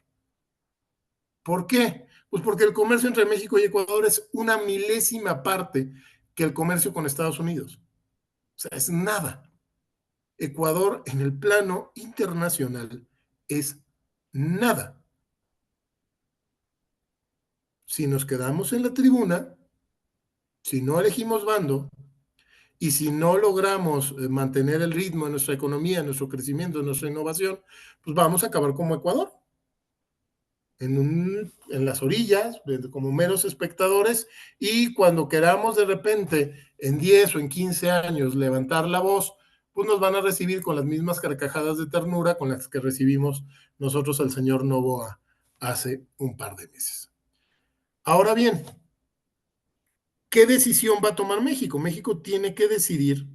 ¿Por qué? Pues porque el comercio entre México y Ecuador es una milésima parte que el comercio con Estados Unidos. O sea, es nada. Ecuador en el plano internacional es nada. Si nos quedamos en la tribuna, si no elegimos bando, y si no logramos mantener el ritmo de nuestra economía, nuestro crecimiento, nuestra innovación, pues vamos a acabar como Ecuador, en las orillas, como meros espectadores, y cuando queramos de repente en 10 o en 15 años levantar la voz, pues nos van a recibir con las mismas carcajadas de ternura con las que recibimos nosotros al señor Novoa hace un par de meses. Ahora bien, ¿qué decisión va a tomar México? México tiene que decidir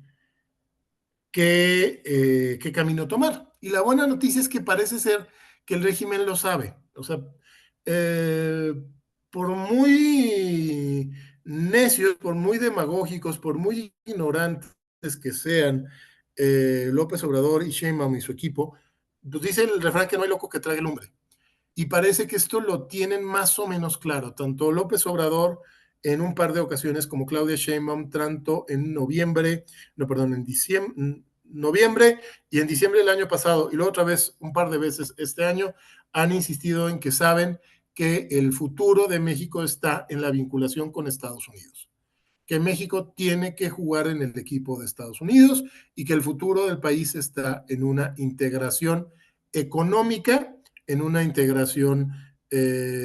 qué camino tomar. Y la buena noticia es que parece ser que el régimen lo sabe. O sea, eh, por muy necios, por muy demagógicos, por muy ignorantes que sean López Obrador y Sheinbaum y su equipo, pues dice el refrán que no hay loco que trague lumbre. Y parece que esto lo tienen más o menos claro, tanto López Obrador en un par de ocasiones como Claudia Sheinbaum, tanto en noviembre, no, perdón, en diciembre, noviembre y en diciembre del año pasado, y luego otra vez un par de veces este año, han insistido en que saben que el futuro de México está en la vinculación con Estados Unidos, que México tiene que jugar en el equipo de Estados Unidos y que el futuro del país está en una integración económica, en una integración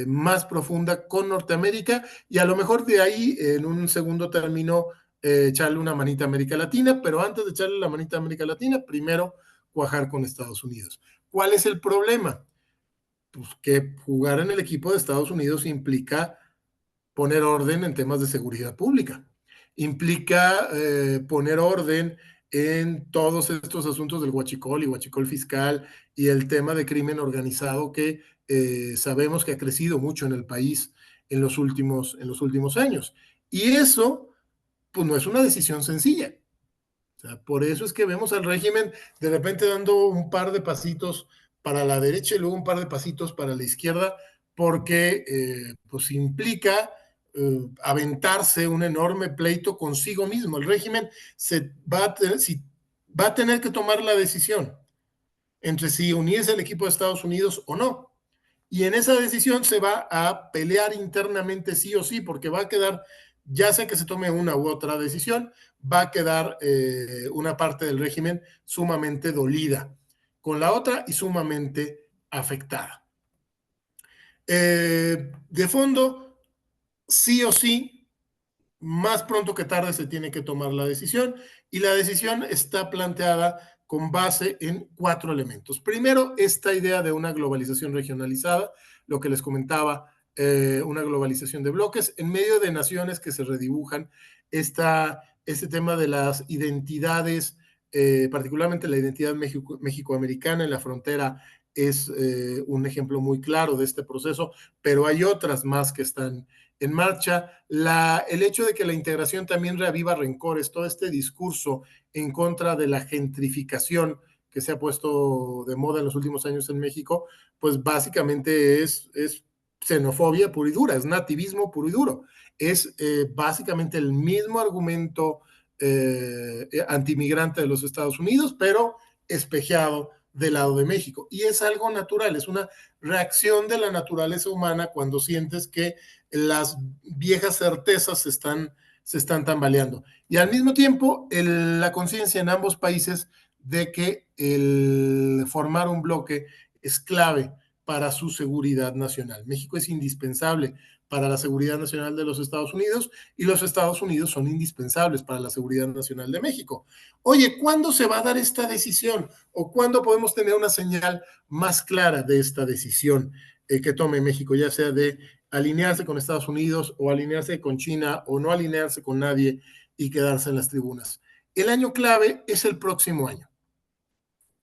más profunda con Norteamérica y a lo mejor de ahí en un segundo término echarle una manita a América Latina, pero antes de echarle la manita a América Latina, primero cuajar con Estados Unidos. ¿Cuál es el problema? Pues que jugar en el equipo de Estados Unidos implica poner orden en temas de seguridad pública, implica poner orden en todos estos asuntos del huachicol y huachicol fiscal y el tema de crimen organizado que sabemos que ha crecido mucho en el país en los últimos años. Y eso, pues no es una decisión sencilla. O sea, por eso es que vemos al régimen de repente dando un par de pasitos para la derecha y luego un par de pasitos para la izquierda, porque pues implica aventarse un enorme pleito consigo mismo. El régimen va a tener que tomar la decisión entre si unirse al equipo de Estados Unidos o no. Y en esa decisión se va a pelear internamente sí o sí, porque va a quedar, ya sea que se tome una u otra decisión, va a quedar una parte del régimen sumamente dolida con la otra y sumamente afectada. De fondo, sí o sí, más pronto que tarde se tiene que tomar la decisión y la decisión está planteada con base en 4 elementos. Primero, esta idea de una globalización regionalizada, lo que les comentaba, una globalización de bloques en medio de naciones que se redibujan, este tema de las identidades, particularmente la identidad mexicoamericana en la frontera es un ejemplo muy claro de este proceso, pero hay otras más que están en marcha. El hecho de que la integración también reaviva rencores, todo este discurso en contra de la gentrificación que se ha puesto de moda en los últimos años en México, pues básicamente es xenofobia pura y dura, es nativismo puro y duro. Es básicamente el mismo argumento antimigrante de los Estados Unidos, pero espejeado del lado de México. Y es algo natural, es una reacción de la naturaleza humana cuando sientes que las viejas certezas se están tambaleando. Y al mismo tiempo, la conciencia en ambos países de que el formar un bloque es clave para su seguridad nacional. México es indispensable para la seguridad nacional de los Estados Unidos y los Estados Unidos son indispensables para la seguridad nacional de México. Oye, ¿cuándo se va a dar esta decisión? ¿O cuándo podemos tener una señal más clara de esta decisión que tome México, ya sea de alinearse con Estados Unidos o alinearse con China o no alinearse con nadie y quedarse en las tribunas? El año clave es el próximo año,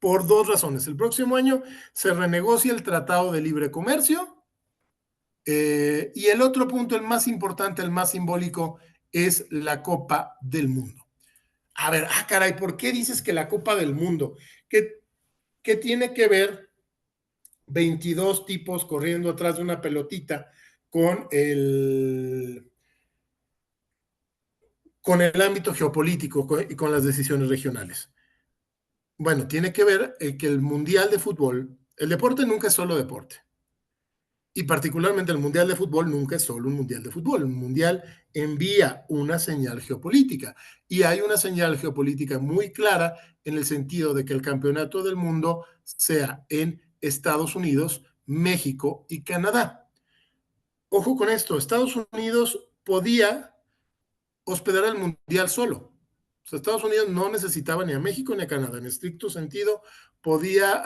por 2 razones. El próximo año se renegocia el Tratado de Libre Comercio y el otro punto, el más importante, el más simbólico, es la Copa del Mundo. A ver, caray, ¿por qué dices que la Copa del Mundo? ¿Qué tiene que ver 22 tipos corriendo atrás de una pelotita con el ámbito geopolítico y con las decisiones regionales? Bueno, tiene que ver que el Mundial de Fútbol, el deporte nunca es solo deporte. Y particularmente el Mundial de Fútbol nunca es solo un Mundial de Fútbol. Un Mundial envía una señal geopolítica. Y hay una señal geopolítica muy clara en el sentido de que el campeonato del mundo sea en Estados Unidos, México y Canadá. Ojo con esto, Estados Unidos podía hospedar el Mundial solo. O sea, Estados Unidos no necesitaba ni a México ni a Canadá. En estricto sentido, podía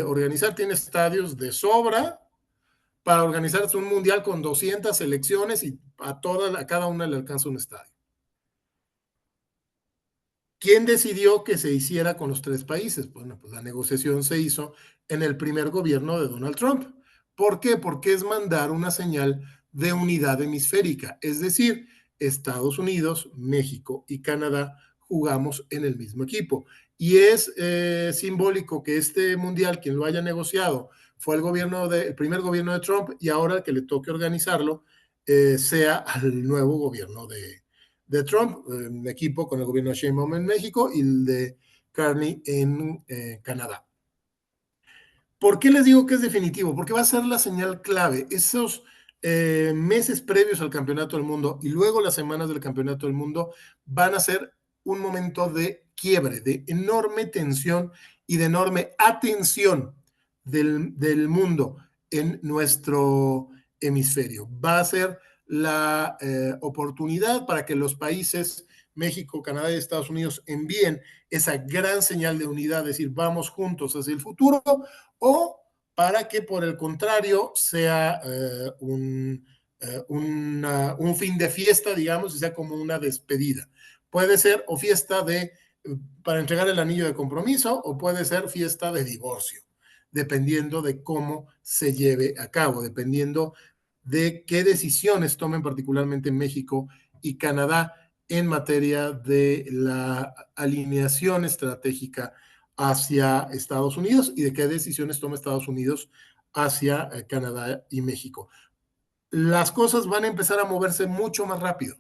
organizar, tiene estadios de sobra para organizarse un mundial con 200 selecciones y a cada una le alcanza un estadio. ¿Quién decidió que se hiciera con los 3 países? Bueno, pues la negociación se hizo en el primer gobierno de Donald Trump. ¿Por qué? Porque es mandar una señal de unidad hemisférica, es decir, Estados Unidos, México y Canadá jugamos en el mismo equipo. Y es simbólico que este mundial, quien lo haya negociado, fue el primer gobierno de Trump y ahora que le toque organizarlo, sea al nuevo gobierno de Trump, un equipo con el gobierno de Sheinbaum en México y el de Carney en Canadá. ¿Por qué les digo que es definitivo? Porque va a ser la señal clave. Esos meses previos al Campeonato del Mundo y luego las semanas del Campeonato del Mundo van a ser un momento de quiebre, de enorme tensión y de enorme atención del mundo en nuestro hemisferio. Va a ser la oportunidad para que los países México, Canadá y Estados Unidos envíen esa gran señal de unidad, decir, vamos juntos hacia el futuro, o para que por el contrario sea un fin de fiesta, digamos, y sea como una despedida. Puede ser o fiesta para entregar el anillo de compromiso o puede ser fiesta de divorcio, dependiendo de cómo se lleve a cabo, dependiendo de qué decisiones tomen particularmente México y Canadá en materia de la alineación estratégica hacia Estados Unidos y de qué decisiones toma Estados Unidos hacia Canadá y México. Las cosas van a empezar a moverse mucho más rápido.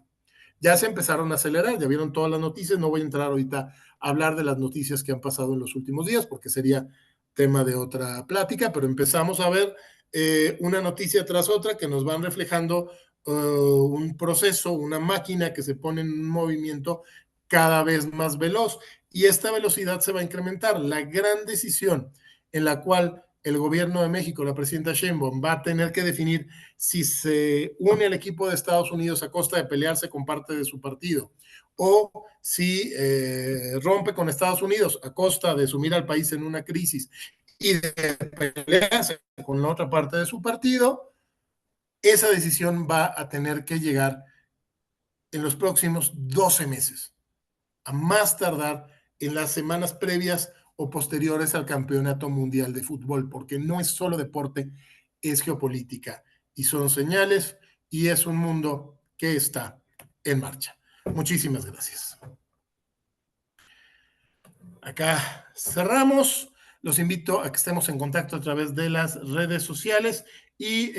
Ya se empezaron a acelerar, ya vieron todas las noticias, no voy a entrar ahorita a hablar de las noticias que han pasado en los últimos días porque sería tema de otra plática, pero empezamos a ver una noticia tras otra que nos van reflejando un proceso, una máquina que se pone en un movimiento cada vez más veloz y esta velocidad se va a incrementar. La gran decisión en la cual el gobierno de México, la presidenta Sheinbaum, va a tener que definir si se une al equipo de Estados Unidos a costa de pelearse con parte de su partido o si rompe con Estados Unidos a costa de sumir al país en una crisis y de pelearse con la otra parte de su partido, esa decisión va a tener que llegar en los próximos 12 meses, a más tardar en las semanas previas o posteriores al Campeonato Mundial de Fútbol, porque no es solo deporte, es geopolítica y son señales y es un mundo que está en marcha. Muchísimas gracias. Acá cerramos. Los invito a que estemos en contacto a través de las redes sociales y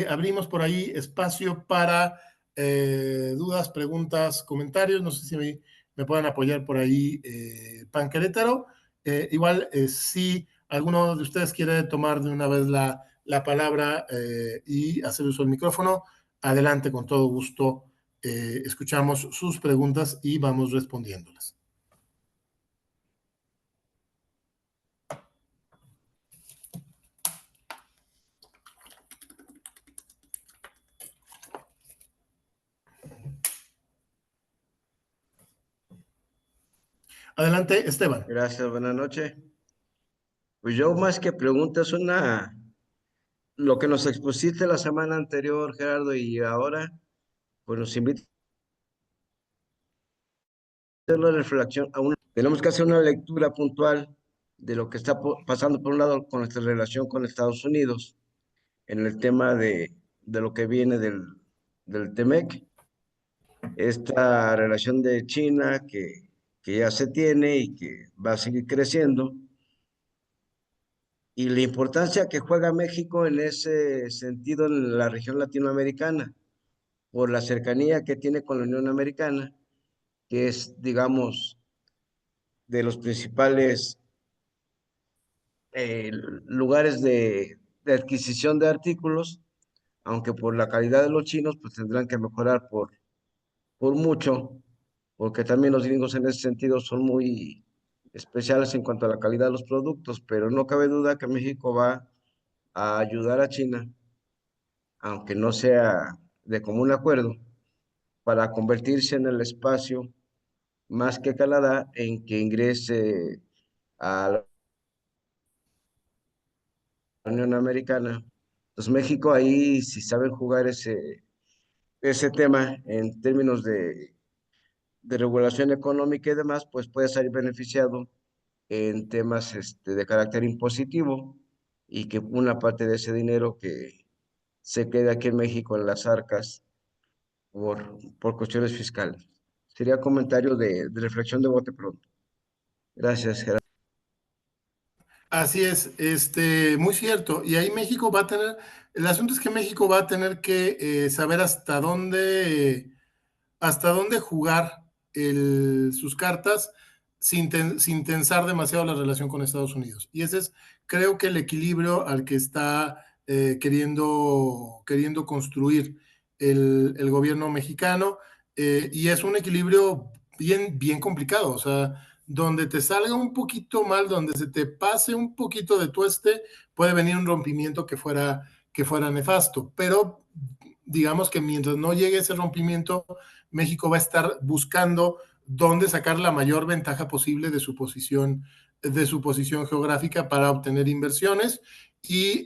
abrimos por ahí espacio para dudas, preguntas, comentarios. No sé si me pueden apoyar por ahí, Pan Querétaro. Igual, si alguno de ustedes quiere tomar de una vez la palabra y hacer uso del micrófono, adelante, con todo gusto. Escuchamos sus preguntas y vamos respondiéndolas. Adelante, Esteban. Gracias, buenas noches. Pues yo más que preguntas, lo que nos expusiste la semana anterior, Gerardo, y ahora, pues nos invita a hacer una reflexión. Tenemos que hacer una lectura puntual de lo que está pasando, por un lado, con nuestra relación con Estados Unidos, en el tema de lo que viene del TEMEC, esta relación de China que ya se tiene y que va a seguir creciendo, y la importancia que juega México en ese sentido en la región latinoamericana, por la cercanía que tiene con la Unión Americana, que es, digamos, de los principales lugares de adquisición de artículos, aunque por la calidad de los chinos, pues tendrán que mejorar por mucho, porque también los gringos en ese sentido son muy especiales en cuanto a la calidad de los productos, pero no cabe duda que México va a ayudar a China, aunque no sea de común acuerdo, para convertirse en el espacio más que Canadá en que ingrese a la Unión Americana. Entonces México ahí, si saben jugar ese tema en términos de regulación económica y demás, pues puede salir beneficiado en temas de carácter impositivo y que una parte de ese dinero que se quede aquí en México en las arcas por cuestiones fiscales. Sería comentario de reflexión de bote pronto. Gracias, Gerardo. Así es, muy cierto. Y ahí México va a tener, el asunto es que México va a tener que saber hasta dónde jugar sus cartas sin tensar demasiado la relación con Estados Unidos. Y ese es, creo que el equilibrio al que está queriendo construir el gobierno mexicano. Y es un equilibrio bien complicado. O sea, donde te salga un poquito mal, donde se te pase un poquito de tueste, puede venir un rompimiento que fuera nefasto. Pero digamos que mientras no llegue ese rompimiento, México va a estar buscando dónde sacar la mayor ventaja posible de su posición geográfica para obtener inversiones y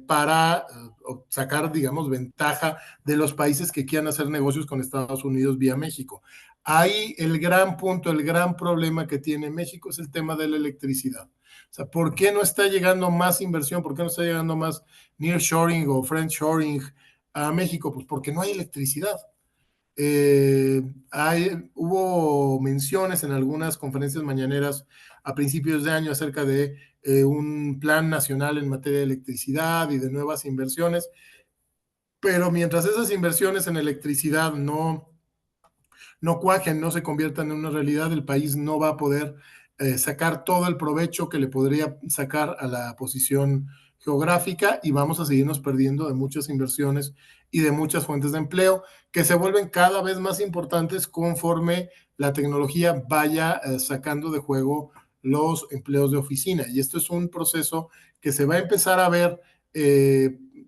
para sacar, digamos, ventaja de los países que quieran hacer negocios con Estados Unidos vía México. Ahí el gran punto, el gran problema que tiene México es el tema de la electricidad. O sea, ¿por qué no está llegando más inversión? ¿Por qué no está llegando más nearshoring o friendshoring a México? Pues porque no hay electricidad. Hubo menciones en algunas conferencias mañaneras a principios de año acerca de un plan nacional en materia de electricidad y de nuevas inversiones, pero mientras esas inversiones en electricidad no cuajen, no se conviertan en una realidad, el país no va a poder sacar todo el provecho que le podría sacar a la posición geográfica y vamos a seguirnos perdiendo de muchas inversiones y de muchas fuentes de empleo que se vuelven cada vez más importantes conforme la tecnología vaya sacando de juego los empleos de oficina. Y esto es un proceso que se va a empezar a ver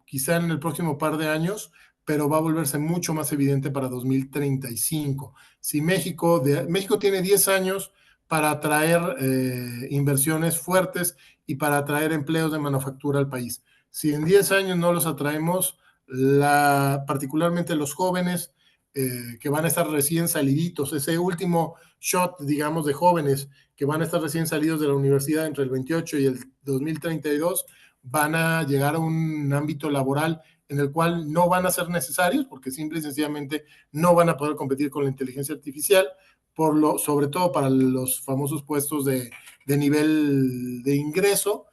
quizá en el próximo par de años, pero va a volverse mucho más evidente para 2035. Si México tiene 10 años para atraer inversiones fuertes y para atraer empleos de manufactura al país. Si en 10 años no los atraemos, particularmente los jóvenes que van a estar recién saliditos, ese último shot, digamos, de jóvenes que van a estar recién salidos de la universidad entre el 28 y el 2032, van a llegar a un ámbito laboral en el cual no van a ser necesarios porque simple y sencillamente no van a poder competir con la inteligencia artificial, sobre todo para los famosos puestos de nivel de ingreso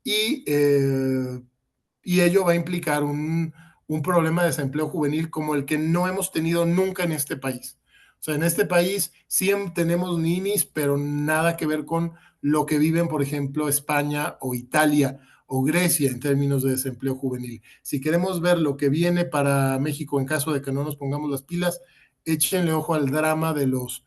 y y ello va a implicar un problema de desempleo juvenil como el que no hemos tenido nunca en este país. O sea, en este país sí tenemos ninis, pero nada que ver con lo que viven, por ejemplo, España o Italia o Grecia en términos de desempleo juvenil. Si queremos ver lo que viene para México en caso de que no nos pongamos las pilas, échenle ojo al drama de los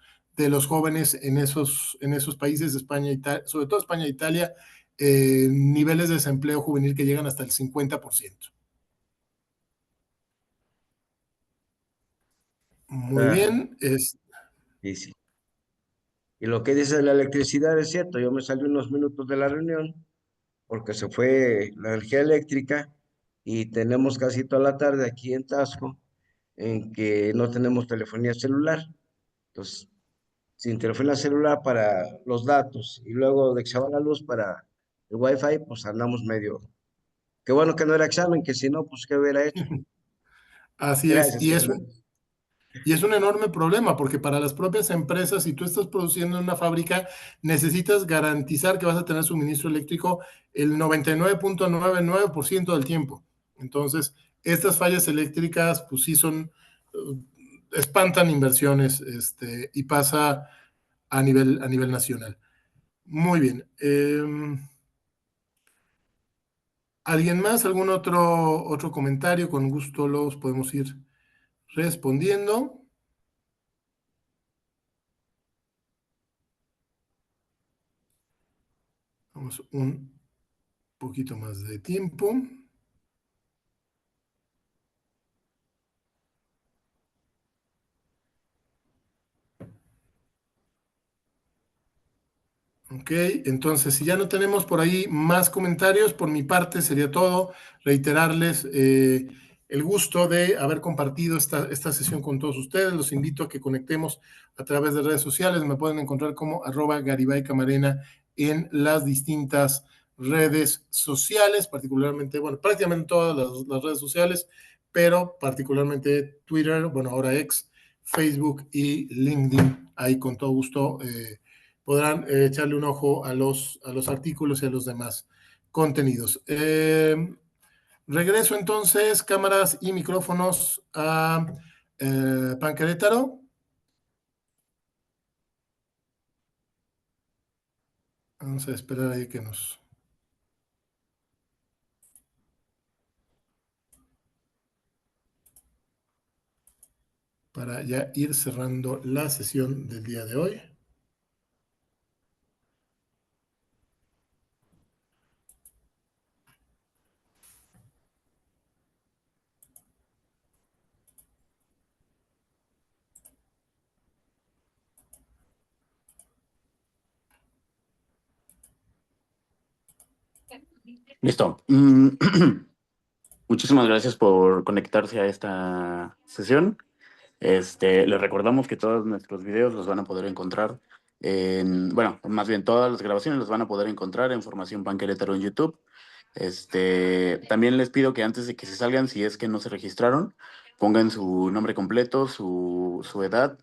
jóvenes en esos países, España, Italia, sobre todo España e Italia, niveles de desempleo juvenil que llegan hasta el 50%. Muy Ah, bien. sí, sí. Y lo que dice de la electricidad es cierto, yo me salí unos minutos de la reunión porque se fue la energía eléctrica y tenemos casi toda la tarde aquí en Tasco en que no tenemos telefonía celular. Entonces, sin telefonía celular para los datos y luego de que se va la luz para el wifi, pues andamos medio. Qué bueno que no era examen, que si no, pues qué hubiera hecho. Así es. Gracias, Carlos. Y es un enorme problema porque para las propias empresas, si tú estás produciendo en una fábrica, necesitas garantizar que vas a tener suministro eléctrico el 99.99% del tiempo. Entonces, estas fallas eléctricas, pues sí son, espantan inversiones y pasa a nivel nacional. Muy bien. ¿Alguien más? ¿Algún otro comentario? Con gusto los podemos ir respondiendo. Vamos un poquito más de tiempo. Ok, entonces si ya no tenemos por ahí más comentarios, por mi parte sería todo. Reiterarles el gusto de haber compartido esta sesión con todos ustedes. Los invito a que conectemos a través de redes sociales. Me pueden encontrar como @Garibay Camarena en las distintas redes sociales, particularmente, bueno, prácticamente todas las redes sociales, pero particularmente Twitter, bueno, ahora X, Facebook y LinkedIn. Ahí con todo gusto podrán echarle un ojo a los artículos y a los demás contenidos. Regreso entonces, cámaras y micrófonos a Panquerétaro. Vamos a esperar ahí que nos... para ya ir cerrando la sesión del día de hoy. Listo. Muchísimas gracias por conectarse a esta sesión. Les recordamos que todos nuestros videos los van a poder encontrar bueno, más bien todas las grabaciones los van a poder encontrar en Formación Pan Querétaro en YouTube. También les pido que antes de que se salgan, si es que no se registraron, pongan su nombre completo, su edad,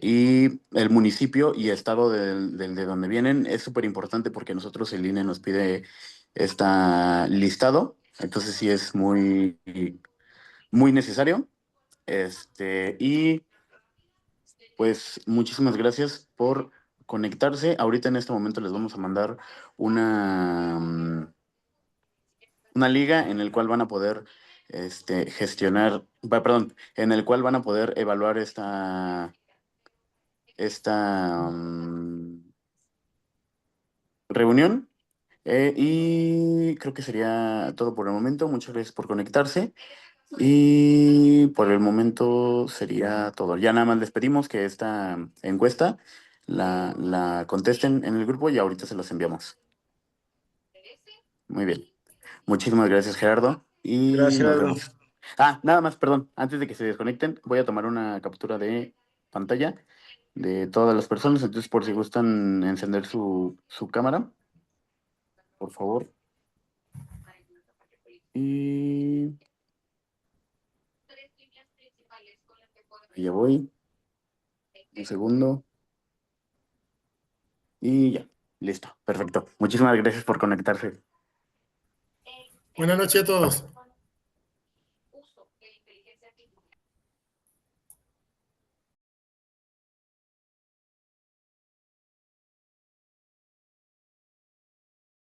y el municipio y estado de donde vienen. Es súper importante porque nosotros el INE nos pide esta listado, entonces sí es muy, muy necesario. Y pues muchísimas gracias por conectarse. Ahorita en este momento les vamos a mandar una, una liga en el cual van a poder gestionar, perdón, en el cual van a poder evaluar esta reunión. Y creo que sería todo por el momento. Muchas gracias por conectarse. Y por el momento sería todo. Ya nada más les pedimos que esta encuesta la contesten en el grupo y ahorita se los enviamos. Muy bien. Muchísimas gracias, Gerardo. Y Gracias, nos Gerardo. vemos. Ah, nada más, perdón. Antes de que se desconecten, voy a tomar una captura de pantalla de todas las personas. Entonces, por si gustan encender su cámara, por favor. Y ya voy. Un segundo. Y ya. Listo. Perfecto. Muchísimas gracias por conectarse. Buenas noches a todos.